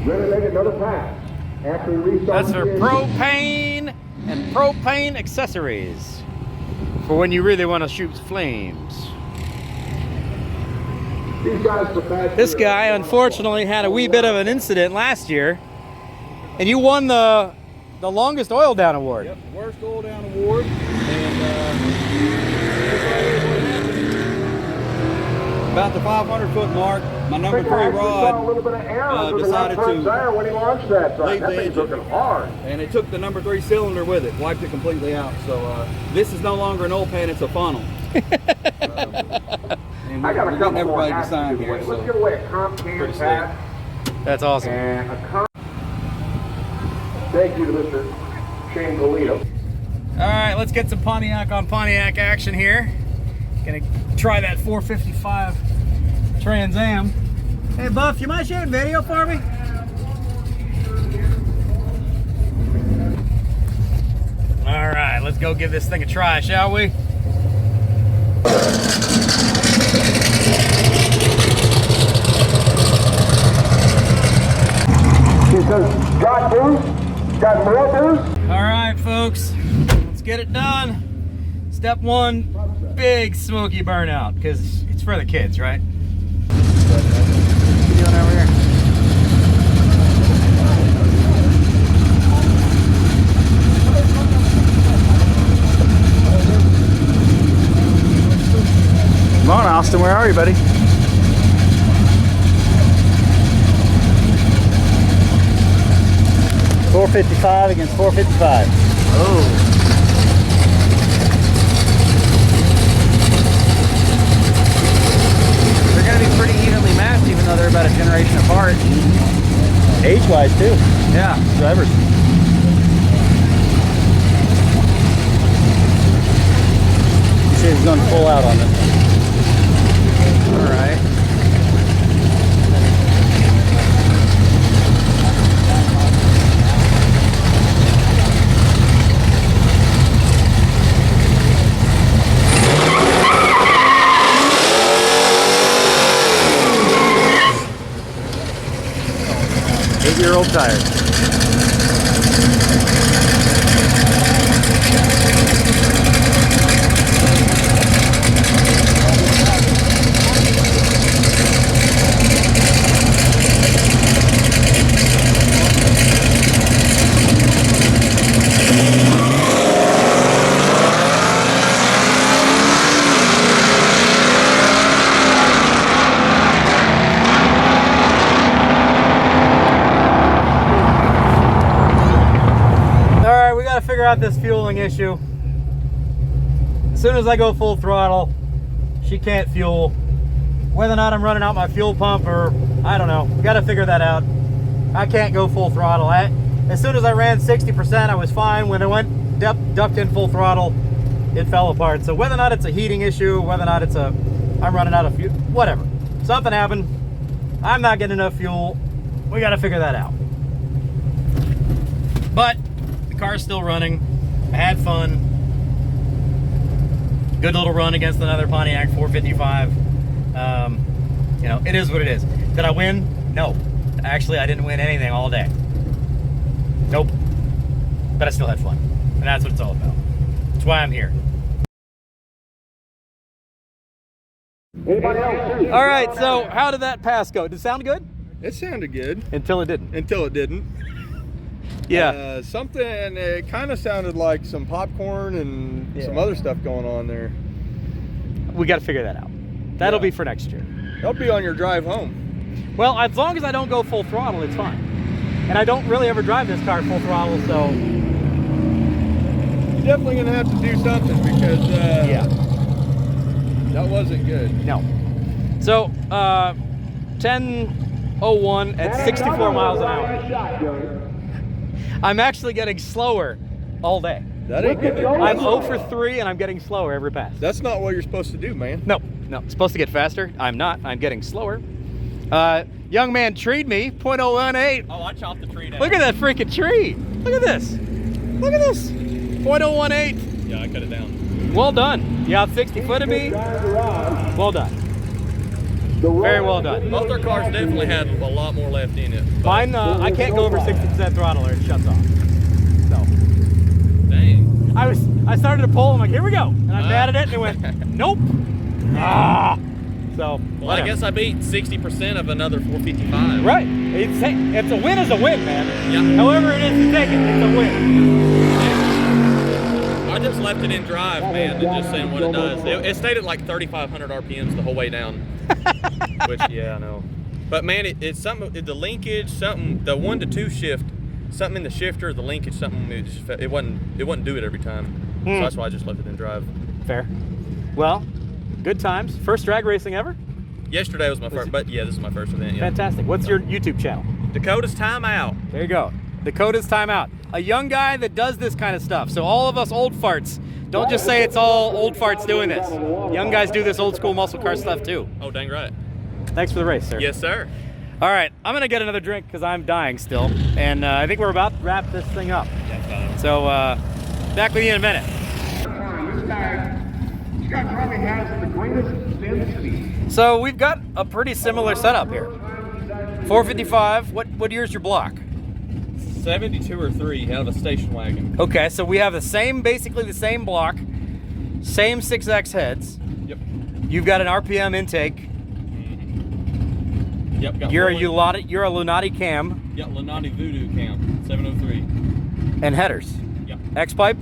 Ready to make another pass. After he restarts. That's for propane and propane accessories. For when you really want to shoot flames. These guys professional. This guy unfortunately had a wee bit of an incident last year, and you won the longest oil down award. Yep, worst oil down award. And about the 500-foot mark, my number 3 rod decided to when he launched that leave that the thing's engine. looking hard. And it took the number 3 cylinder with it, wiped it completely out. So this is no longer an oil pan, it's a funnel. And I got a we're couple getting everybody more to sign here. Let's give away a comp can Pretty pass That's awesome. and a comp. Thank you to Mr. Shane Golito. All right, let's get some Pontiac on Pontiac action here. Gonna try that 455 Trans Am. Hey Buff, you mind shooting video for me? All right, let's go give this thing a try, shall we? He says, got boost? Got more boost? All right, folks, let's get it done. Step 1, big smoky burnout, because it's for the kids, right? What are you doing over here? Come on, Austin, where are you, buddy? .455 against .455. Oh. They're going to be pretty evenly matched, even though they're about a generation apart. Age-wise, too. Yeah. Drivers. He said he's going full out on this one. All right. Eight-year-old tires. Figure out this fueling issue. As soon as I go full throttle, she can't fuel. Whether or not I'm running out my fuel pump or I don't know, got to figure that out. I can't go full throttle. As soon as I ran 60%, I was fine. When I went ducked in full throttle, it fell apart. So whether or not it's a heating issue, whether or not it's I'm running out of fuel, whatever. Something happened. I'm not getting enough fuel. We got to figure that out. But car's still running. I had fun. Good little run against another Pontiac 455. You know, it is what it is. Did I win? No. Actually, I didn't win anything all day. Nope. But I still had fun. And that's what it's all about. That's why I'm here. Anybody else? All right, so how did that pass go? Did it sound good? It sounded good Until it didn't. until it didn't. Yeah. It kind of sounded like some popcorn and some other stuff going on there. We got to figure that out. That'll Yeah. be for next year. That'll be on your drive home. Well, as long as I don't go full throttle, it's fine. And I don't really ever drive this car full throttle, so. You're definitely gonna have to do something because Yeah. that wasn't good. No. So, 10:01 at 64 miles an hour. I'm actually getting slower all day. That ain't good. I'm 0 for 3 and I'm getting slower every pass. That's not what you're supposed to do, man. No, it's supposed to get faster. I'm not. I'm getting slower. Young man treed me, 0.018. Oh, I chopped the tree down. Look at that freaking tree. Look at this. Look at this. 0.018. Yeah, I cut it down. Well done. You out 60 foot of me. Well done. Very well done. Both our cars definitely had a lot more left in it. Mine, I can't go over 60% throttle or it shuts off. So. Dang. I started to pull, I'm like, here we go. And I batted it and it went, nope. So, Well, I guess I beat 60% of another 455. right. It's a win is a win, man. Yeah. However it is you take it, it's a win. I just left it in drive, man, and just seeing what it does. It stayed at like 3,500 RPMs the whole way down. Which, yeah, I know. But man, it's something, the linkage, something, the 1 to 2 shift, something in the shifter, the linkage, something, it wouldn't do it every time. So that's why I just left it in drive. Fair. Well, good times. First drag racing ever? Yesterday was my first, but yeah, this is my first event. Yeah. Fantastic. What's your YouTube channel? Dakota's Timeout. There you go. Dakota's Timeout. A young guy that does this kind of stuff. So all of us old farts, don't just say it's all old farts doing this. Young guys do this old school muscle car stuff too. Oh, dang right. Thanks for the race, sir. Yes, sir. All right, I'm gonna get another drink because I'm dying still. And I think we're about to wrap this thing up. So back with you in a minute. This guy probably has the greatest density. So we've got a pretty similar setup here. 455, what year's your block? 72 or 3 out of a station wagon. Okay, so we have basically the same block, same 6X heads. Yep. You've got an RPM intake. Yep. Got You're a Lunati cam. Yep, Lunati Voodoo cam, 703. And headers. Yep. X pipe?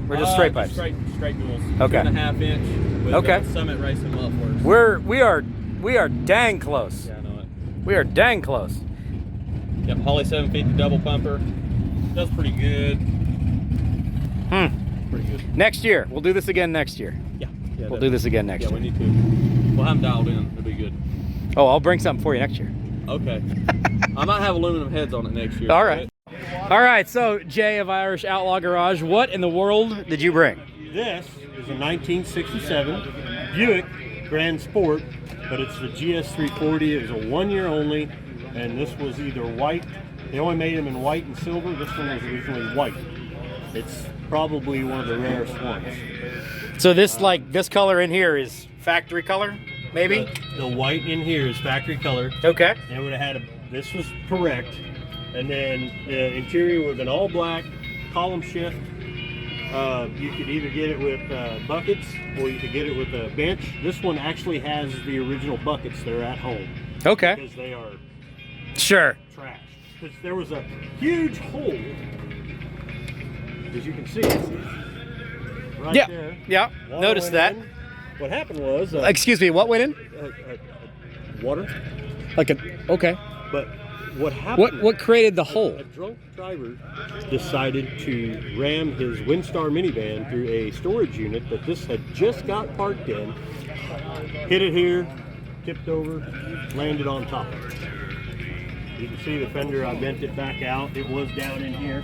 Or just straight pipes? Straight duals. Okay. 2.5 inch with Okay. Summit Racing mufflers. We are dang close. Yeah, I know it. We are dang close. Yep, Holly 750 double pumper. Does pretty good. Pretty good. Next year. We'll do this again next year. Yeah. We'll do this again next Yeah, year. we need to. We'll have them dialed in. It'll be good. Oh, I'll bring something for you next year. Okay. I might have aluminum heads on it next year. All right. All right, so Jay of Irish Outlaw Garage, what in the world did you bring? This is a 1967 Buick Grand Sport, but it's the GS340. It was a 1 year only, and this was either white. They only made them in white and silver. This one was originally white. It's probably one of the rarest ones. So this color in here is factory color, maybe? The white in here is factory color. Okay. And it would have had this was correct. And then the interior would have been all black, column shift. You could either get it with buckets or you could get it with a bench. This one actually has the original buckets that are at home. Okay. Because they are Sure. trash. Because there was a huge hole, as you can see, right Yeah. there. Yeah. Water Noticed went that. in. What happened was... Excuse me, what went in? Water. Okay. But what happened... What created the hole? A drunk driver decided to ram his Windstar minivan through a storage unit that this had just got parked in, hit it here, tipped over, landed on top of it. You can see the fender, I bent it back out. It was down in here.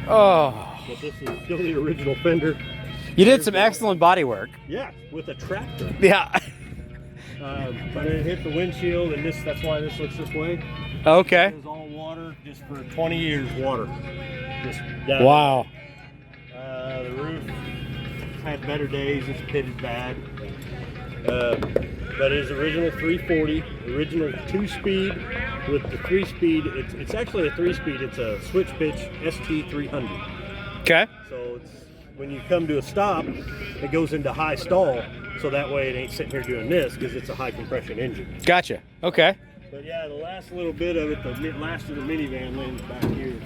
Oh. But this is still the original fender. You did some excellent body work. Yeah, with a tractor. Yeah. But it hit the windshield, and that's why this looks this way. Okay. It was all water, just for 20 years, water. Just down. Wow. The roof had better days, it's pitted bad. But it's original 340, original 2-speed with the 3-speed. It's actually a 3-speed, it's a switch pitch ST300. Okay. So when you come to a stop, it goes into high stall, so that way it ain't sitting here doing this because it's a high compression engine. Gotcha. Okay. But yeah, the last little bit of it, the last of the minivan lands back here.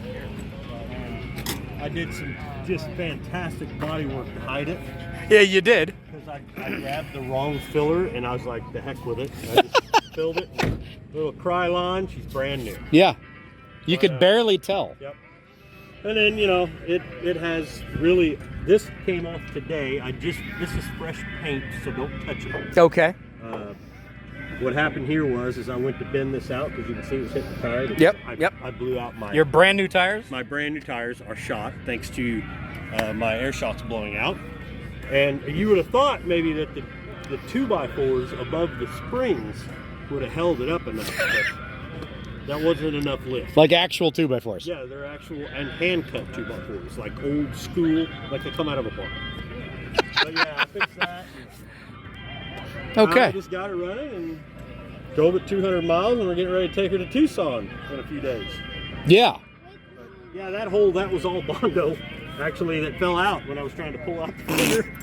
And I did some just fantastic body work to hide it. Yeah, you did. Because I grabbed the wrong filler, and I was like, the heck with it. I just filled it. Little Krylon, she's brand new. Yeah. You could barely tell. Yep. And then, you know, it has really, this came off today. This is fresh paint, so don't touch it. Okay. What happened here was I went to bend this out because you can see it was hitting the tire. Yep. I blew out my... Your brand new tires? My brand new tires are shot thanks to my air shots blowing out. And you would have thought maybe that the 2x4s above the springs would have held it up enough, but that wasn't enough lift. Like actual 2x4s? Yeah, they're actual and hand-cut 2x4s, like old school, like they come out of a bar. But yeah, I fixed that. Okay. I just got it running and drove it 200 miles, and we're getting ready to take her to Tucson in a few days. Yeah. But yeah, that was all Bondo. Actually, that fell out when I was trying to pull out the fender.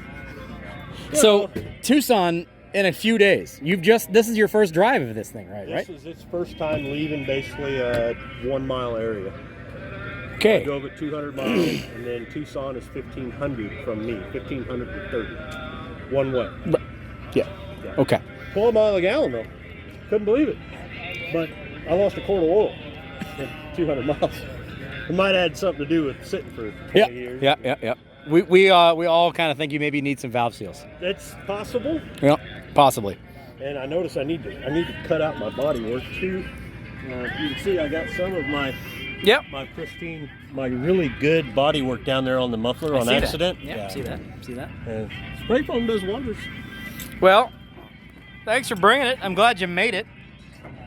So, Tucson in a few days. This is your first drive of this thing, right? This is its first time leaving basically a 1 mile area. Okay. I drove it 200 miles, and then Tucson is 1,500 from me, 1,530, one way. Yeah. Okay. 12 mile a gallon though. Couldn't believe it. But I lost a quart of oil in 200 miles. It might have had something to do with sitting for 20 years. Yeah. We all kind of think you maybe need some valve seals. That's possible. Yeah, possibly. And I noticed I need to cut out my body work too. You can see I got some of my my pristine, my really good body work down there on the muffler on accident. Yeah, see that. And spray foam does wonders. Well, thanks for bringing it. I'm glad you made it.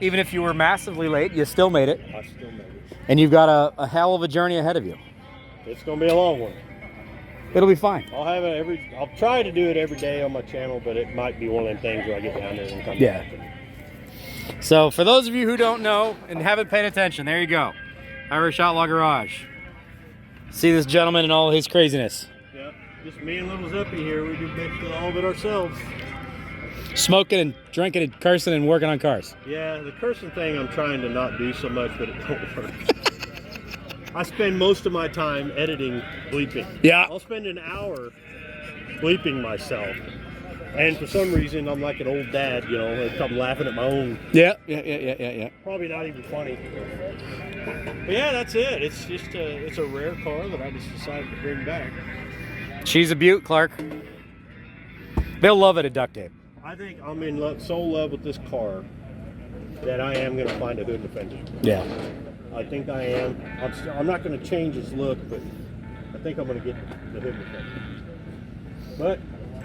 Even if you were massively late, you still made it. I still made it. And you've got a hell of a journey ahead of you. It's going to be a long one. It'll be fine. I'll try to do it every day on my channel, but it might be one of them things where I get down there and come back. So for those of you who don't know and haven't paid attention, there you go. Irish Outlaw Garage. See this gentleman and all his craziness. Yeah, just me and little Zippy here. We do basically all of it ourselves. Smoking and drinking and cursing and working on cars. Yeah, the cursing thing I'm trying to not do so much, but it don't work. I spend most of my time editing bleeping. Yeah. I'll spend an hour bleeping myself. And for some reason, I'm like an old dad, you know, I'm laughing at my own. Yeah. Probably not even funny. But yeah, that's it. It's just it's a rare car that I just decided to bring back. She's a beaut, Clark. They'll love it at duct tape. I think I'm in so love with this car that I am going to find a hood and a fender. Yeah. I think I am. I'm not going to change its look, but I think I'm going to get the hood and fender. But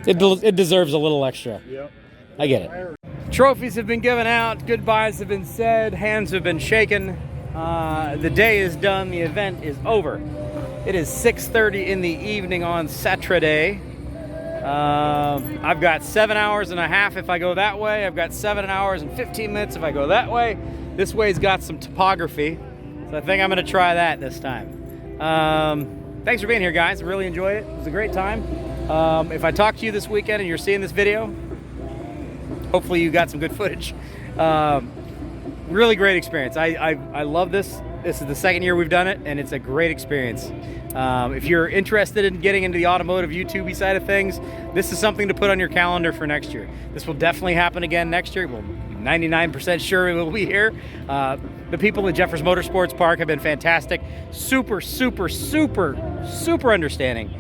it deserves a little extra. Yep. I get it. Trophies have been given out. Goodbyes have been said. Hands have been shaken. The day is done. The event is over. It is 6:30 in the evening on Saturday. I've got 7 hours and a half if I go that way. I've got 7 hours and 15 minutes if I go that way. This way's got some topography, so I think I'm going to try that this time. Thanks for being here, guys. I really enjoyed it. It was a great time. If I talk to you this weekend and you're seeing this video, hopefully you got some good footage. Really great experience. I love this. This is the second year we've done it, and it's a great experience. If you're interested in getting into the automotive YouTube side of things, this is something to put on your calendar for next year. This will definitely happen again next year. We'll 99% sure it will be here. The people at Jeffers Motorsports Park have been fantastic. Super understanding.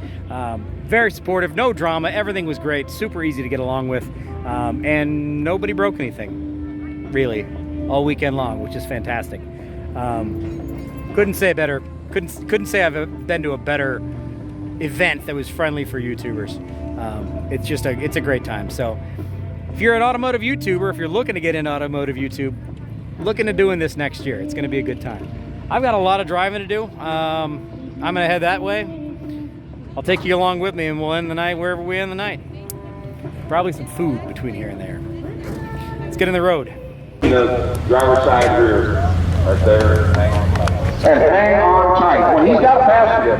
Very supportive, no drama. Everything was great. Super easy to get along with. And nobody broke anything, really, all weekend long, which is fantastic. Couldn't say better. Couldn't say I've been to a better event that was friendly for YouTubers. It's a great time. So if you're an automotive YouTuber, if you're looking to get into automotive YouTube, look into doing this next year. It's going to be a good time. I've got a lot of driving to do. I'm going to head that way. I'll take you along with me, and we'll end the night wherever we end the night. Probably some food between here and there. Let's get in the road. The driver's side rear, right there, hang on tight. And hang on tight. When he's got past you.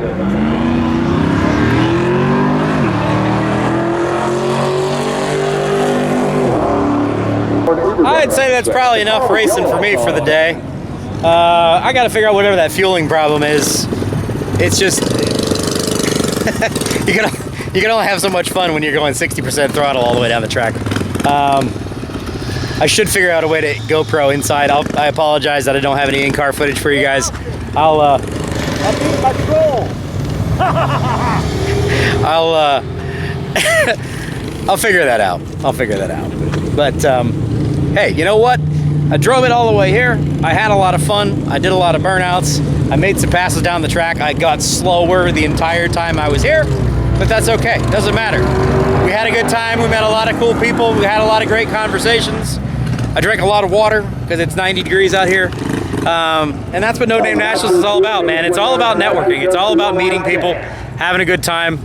I'd say that's probably enough racing for me for the day. I got to figure out whatever that fueling problem is. It's just You can only have so much fun when you're going 60% throttle all the way down the track. I should figure out a way to GoPro inside. I apologize that I don't have any in-car footage for you guys. I'll figure that out. But hey, you know what? I drove it all the way here. I had a lot of fun. I did a lot of burnouts. I made some passes down the track. I got slower the entire time I was here, but that's okay. Doesn't matter. We had a good time. We met a lot of cool people. We had a lot of great conversations. I drank a lot of water because it's 90 degrees out here. And that's what No Name Nationals is all about, man. It's all about networking. It's all about meeting people, having a good time.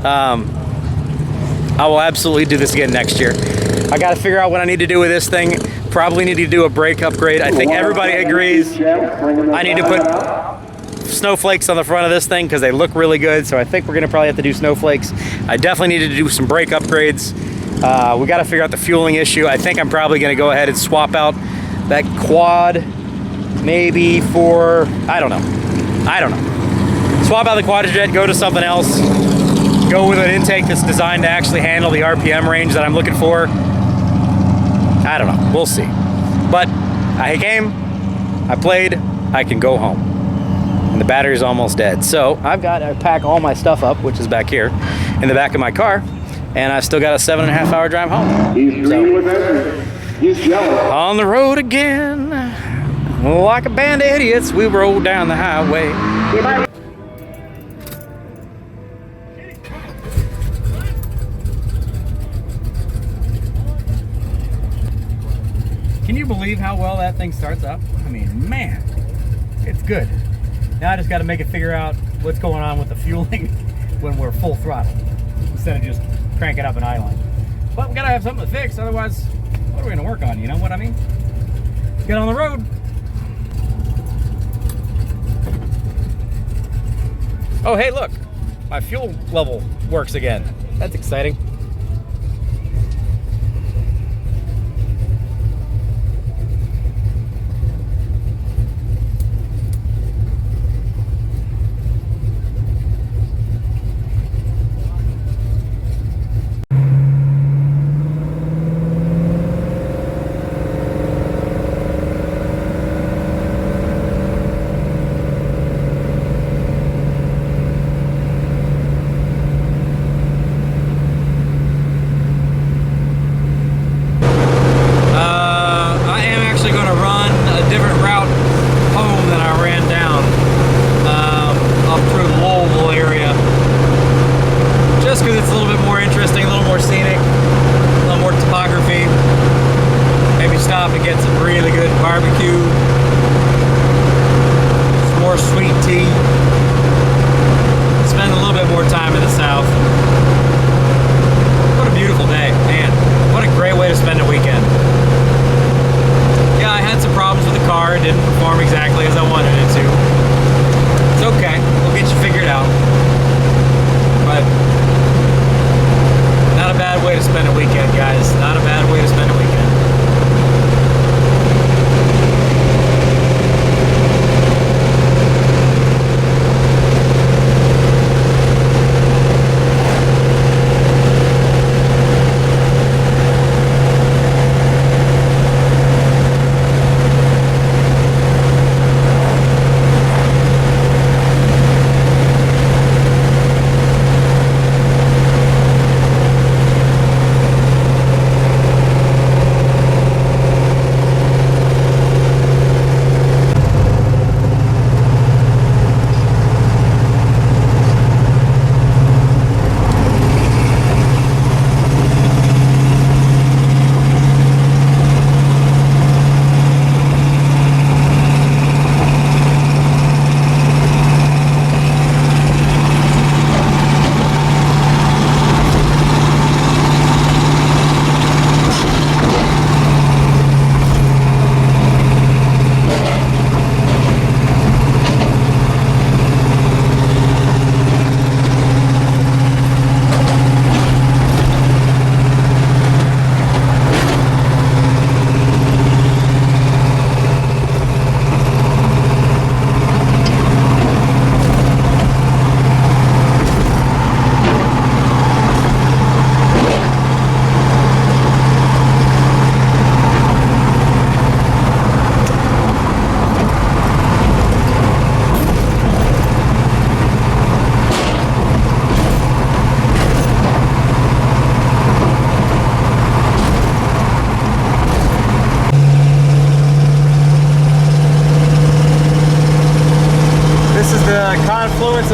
I will absolutely do this again next year. I got to figure out what I need to do with this thing. Probably need to do a brake upgrade. I think everybody agrees I need to put snowflakes on the front of this thing because they look really good. So I think we're going to probably have to do snowflakes. I definitely need to do some brake upgrades. We got to figure out the fueling issue. I think I'm probably going to go ahead and swap out that quad maybe for, I don't know. Swap out the Quadrajet, go to something else. Go with an intake that's designed to actually handle the RPM range that I'm looking for. I don't know, we'll see. But I came, I played, I can go home. And the battery's almost dead. So I've got to pack all my stuff up, which is back here, in the back of my car. And I've still got a 7.5 hour drive home. He's yellow. On the road again, like a band of idiots, we rolled down the highway. Can you believe how well that thing starts up? I mean, man, it's good. Now I just got to make it figure out what's going on with the fueling when we're full throttle, instead of just crank it up and idling. But we got to have something to fix, otherwise, what are we going to work on? You know what I mean? Let's get on the road. Oh, hey, look, my fuel level works again. That's exciting.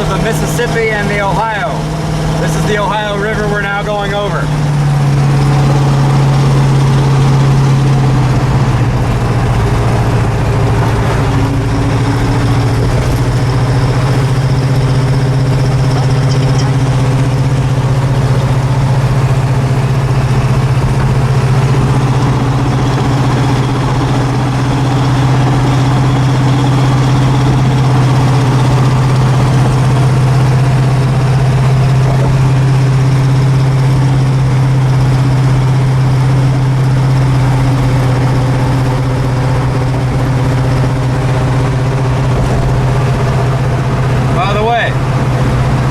of the Mississippi and the Ohio. This is the Ohio River we're now going over.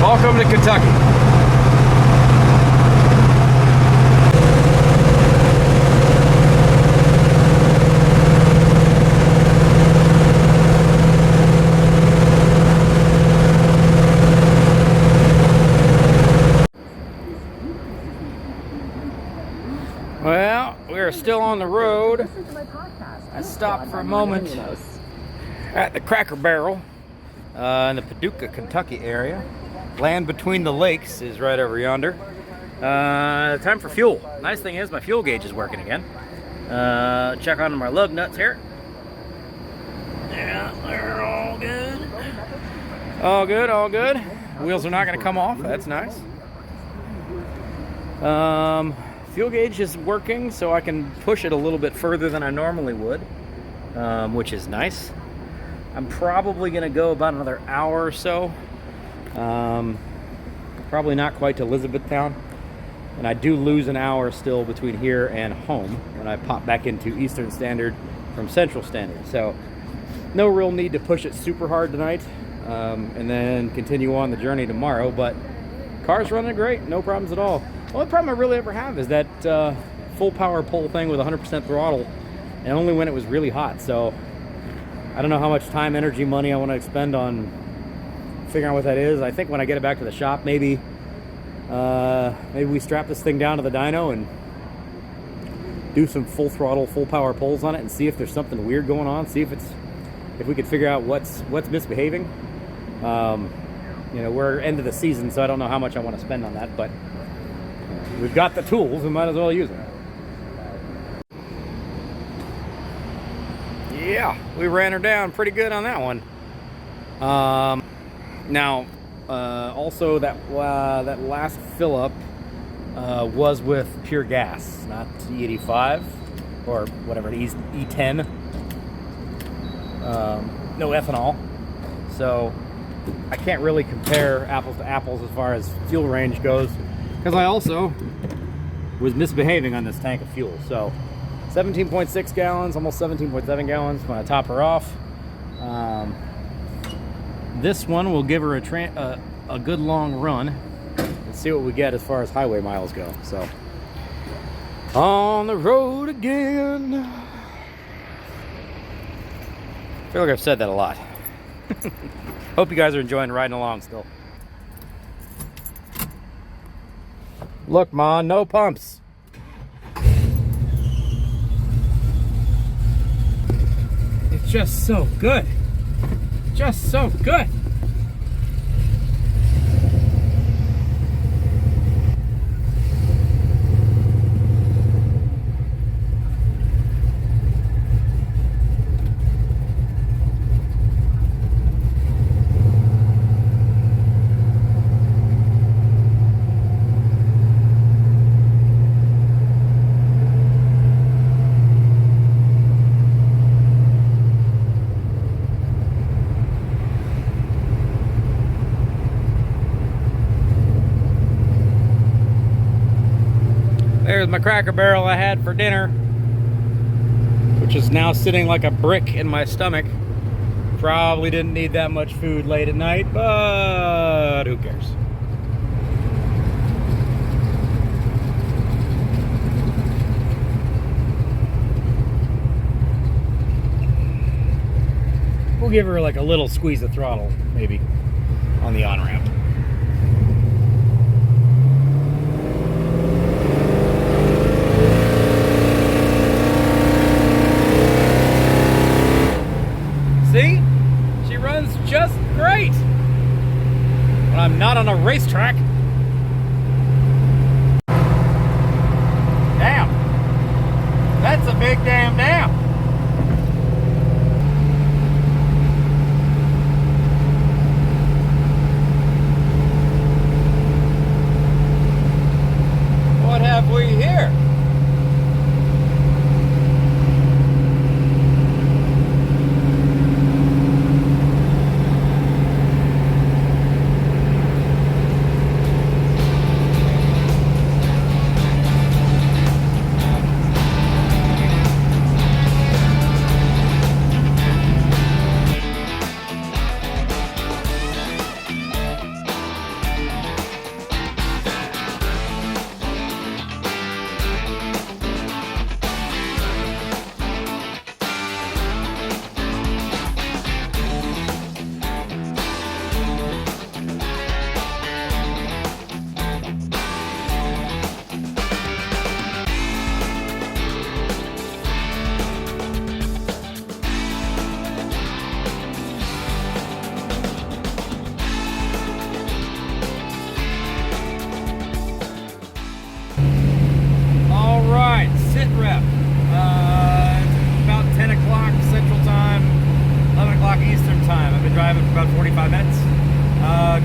Welcome to Kentucky. Well, we are still on the road. I stopped for a moment at the Cracker Barrel in the Paducah, Kentucky area. Land between the lakes is right over yonder. Time for fuel. Nice thing is my fuel gauge is working again. Check on my lug nuts here. Yeah, they're all good. All good, all good. Wheels are not going to come off. That's nice. Fuel gauge is working, so I can push it a little bit further than I normally would, which is nice. I'm probably going to go about another hour or so. Probably not quite to Elizabethtown, and I do lose an hour still between here and home when I pop back into Eastern Standard from Central Standard, so no real need to push it super hard tonight, and then continue on the journey tomorrow. But car's running great, no problems at all. The only problem I really ever have is that full power pull thing with 100% throttle, and only when it was really hot. So I don't know how much time, energy, money I want to expend on figuring out what that is. I think when I get it back to the shop, maybe we strap this thing down to the dyno and do some full throttle, full power pulls on it and see if there's something weird going on. See if we could figure out what's misbehaving. You know, we're end of the season, so I don't know how much I want to spend on that, but we've got the tools, we might as well use them. Yeah, we ran her down pretty good on that one. Now, also that last fill up was with pure gas, not E85 or whatever, E10. No ethanol, so I can't really compare apples to apples as far as fuel range goes, because I also was misbehaving on this tank of fuel. So 17.6 gallons, almost 17.7 gallons when I top her off. This one will give her a good long run and see what we get as far as highway miles go. So, on the road again. I feel like I've said that a lot. Hope you guys are enjoying riding along still. Look, Ma, no pumps. It's just so good. Just so good. There's my Cracker Barrel I had for dinner, which is now sitting like a brick in my stomach. Probably didn't need that much food late at night, but who cares? We'll give her like a little squeeze of throttle, maybe, on the on-ramp. See? She runs just great. not on a racetrack. Damn. That's a big damn dam. What have we here?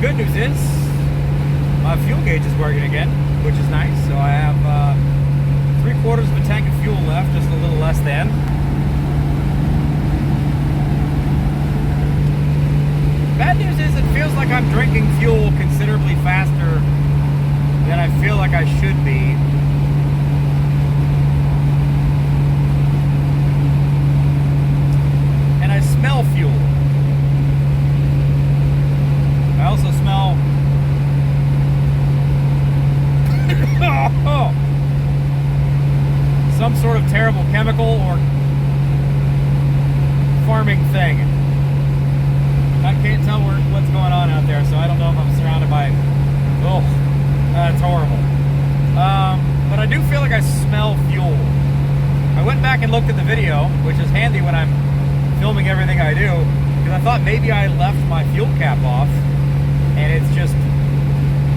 Good news is my fuel gauge is working again, which is nice. So I have 3/4 of a tank of fuel left, just a little less than. Bad news is it feels like I'm drinking fuel considerably faster than I feel like I should be. And I smell fuel. I also smell some sort of terrible chemical or farming thing. I can't tell what's going on out there, so I don't know if I'm surrounded by... Oh, that's horrible. But I do feel like I smell fuel. I went back and looked at the video, which is handy when I'm filming everything I do, because I thought maybe I left my fuel cap off and it's just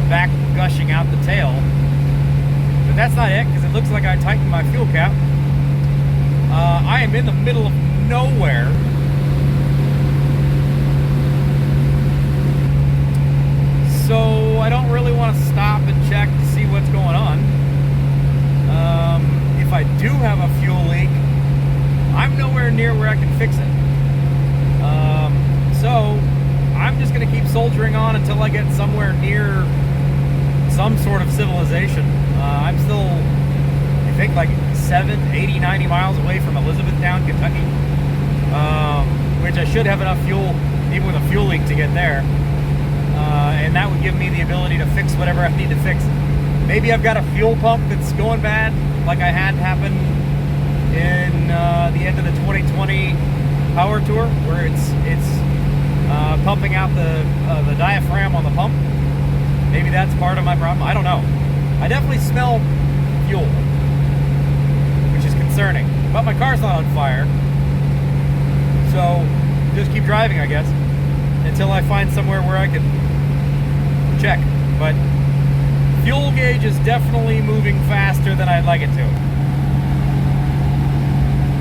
back gushing out the tail. But that's not it, because it looks like I tightened my fuel cap. I am in the middle of nowhere. So I don't really want to stop and check to see what's going on. If I do have a fuel leak, I'm nowhere near where I can fix it. So I'm just going to keep soldiering on until I get somewhere near some sort of civilization. I'm still, I think, like 80, 90 miles away from Elizabethtown, Kentucky, which I should have enough fuel, even with a fuel leak, to get there. And that would give me the ability to fix whatever I need to fix. Maybe I've got a fuel pump that's going bad, like I had happen in the end of the 2020 Power Tour, where it's pumping out the diaphragm on the pump. Maybe that's part of my problem. I don't know. I definitely smell fuel, which is concerning. But my car's not on fire, so just keep driving, I guess, until I find somewhere where I can check. But fuel gauge is definitely moving faster than I'd like it to.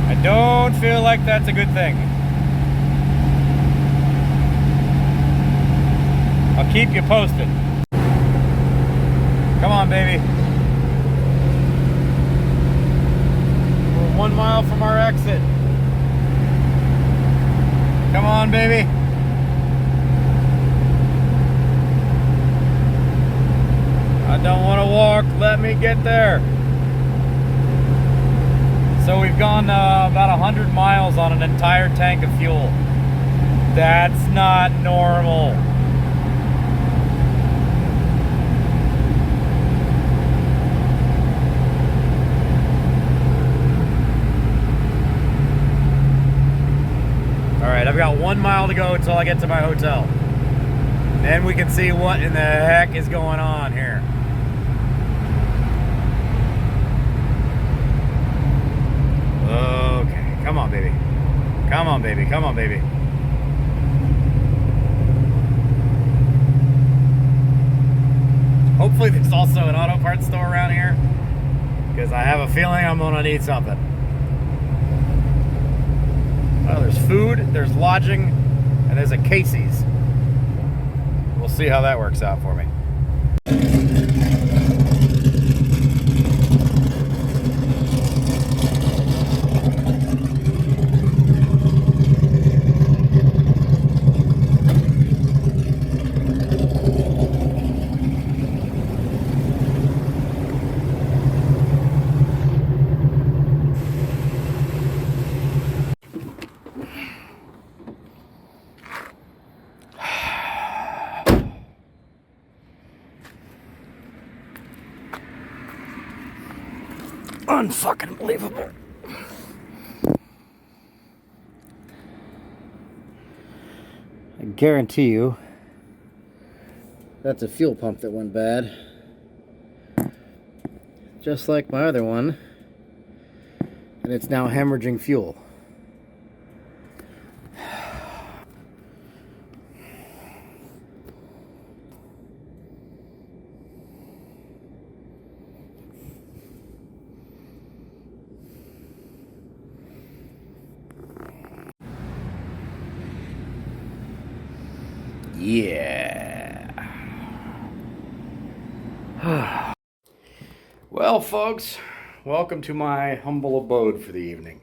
I don't feel like that's a good thing. I'll keep you posted. Come on, baby. We're 1 mile from our exit. Come on, baby. I don't want to walk. Let me get there. So we've gone about 100 miles on an entire tank of fuel. That's not normal. All right, I've got 1 mile to go until I get to my hotel. Then we can see what in the heck is going on here. Okay, come on, baby. Come on, baby. Come on, baby. Hopefully there's also an auto parts store around here, because I have a feeling I'm gonna need something. Well, there's food, there's lodging, and there's a Casey's. We'll see how that works out for me. Unfucking believable. I guarantee you that's a fuel pump that went bad. Just like my other one. And it's now hemorrhaging fuel. Yeah. Well, folks, welcome to my humble abode for the evening.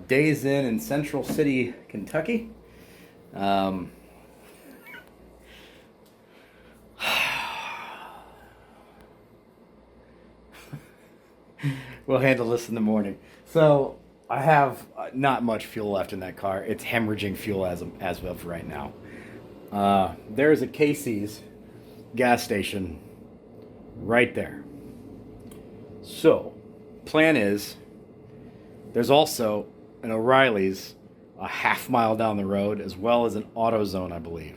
Days in Central City, Kentucky. We'll handle this in the morning. So I have not much fuel left in that car. It's hemorrhaging fuel as of right now. There's a Casey's gas station right there. So, plan is, there's also an O'Reilly's a half mile down the road, as well as an AutoZone, I believe.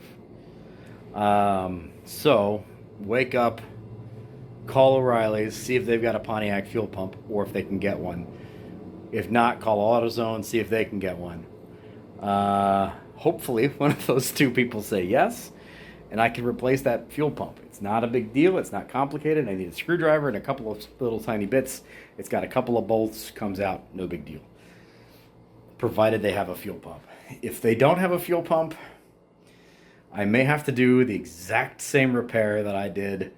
So, wake up, call O'Reilly's, see if they've got a Pontiac fuel pump, or if they can get one. If not, call AutoZone, see if they can get one. Hopefully, one of those two people say yes, and I can replace that fuel pump. It's not a big deal. It's not complicated. I need a screwdriver and a couple of little tiny bits. It's got a couple of bolts, comes out, no big deal. Provided they have a fuel pump. If they don't have a fuel pump, I may have to do the exact same repair that I did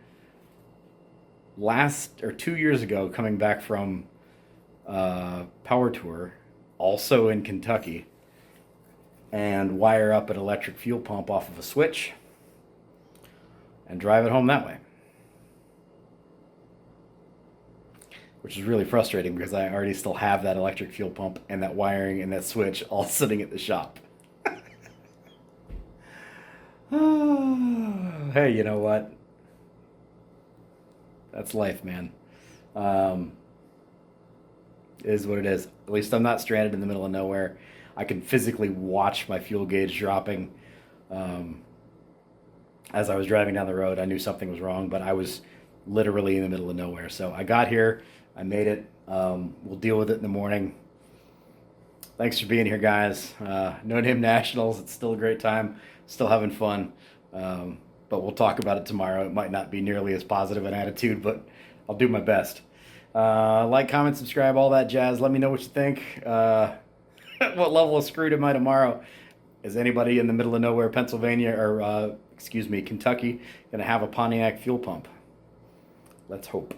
2 years ago coming back from Power Tour, also in Kentucky, and wire up an electric fuel pump off of a switch and drive it home that way. Which is really frustrating because I already still have that electric fuel pump and that wiring and that switch all sitting at the shop. Hey, you know what? That's life, man. It is what it is. At least I'm not stranded in the middle of nowhere. I can physically watch my fuel gauge dropping. As I was driving down the road, I knew something was wrong, but I was literally in the middle of nowhere. So I got here, I made it. We'll deal with it in the morning. Thanks for being here, guys. No Name Nationals, it's still a great time, still having fun. But we'll talk about it tomorrow. It might not be nearly as positive an attitude, but I'll do my best. Like, comment, subscribe, all that jazz. Let me know what you think. What level of screwed am I tomorrow? Is anybody in the middle of nowhere, Pennsylvania, or Kentucky, going to have a Pontiac fuel pump? Let's hope.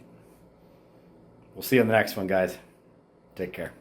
We'll see you on the next one, guys. Take care.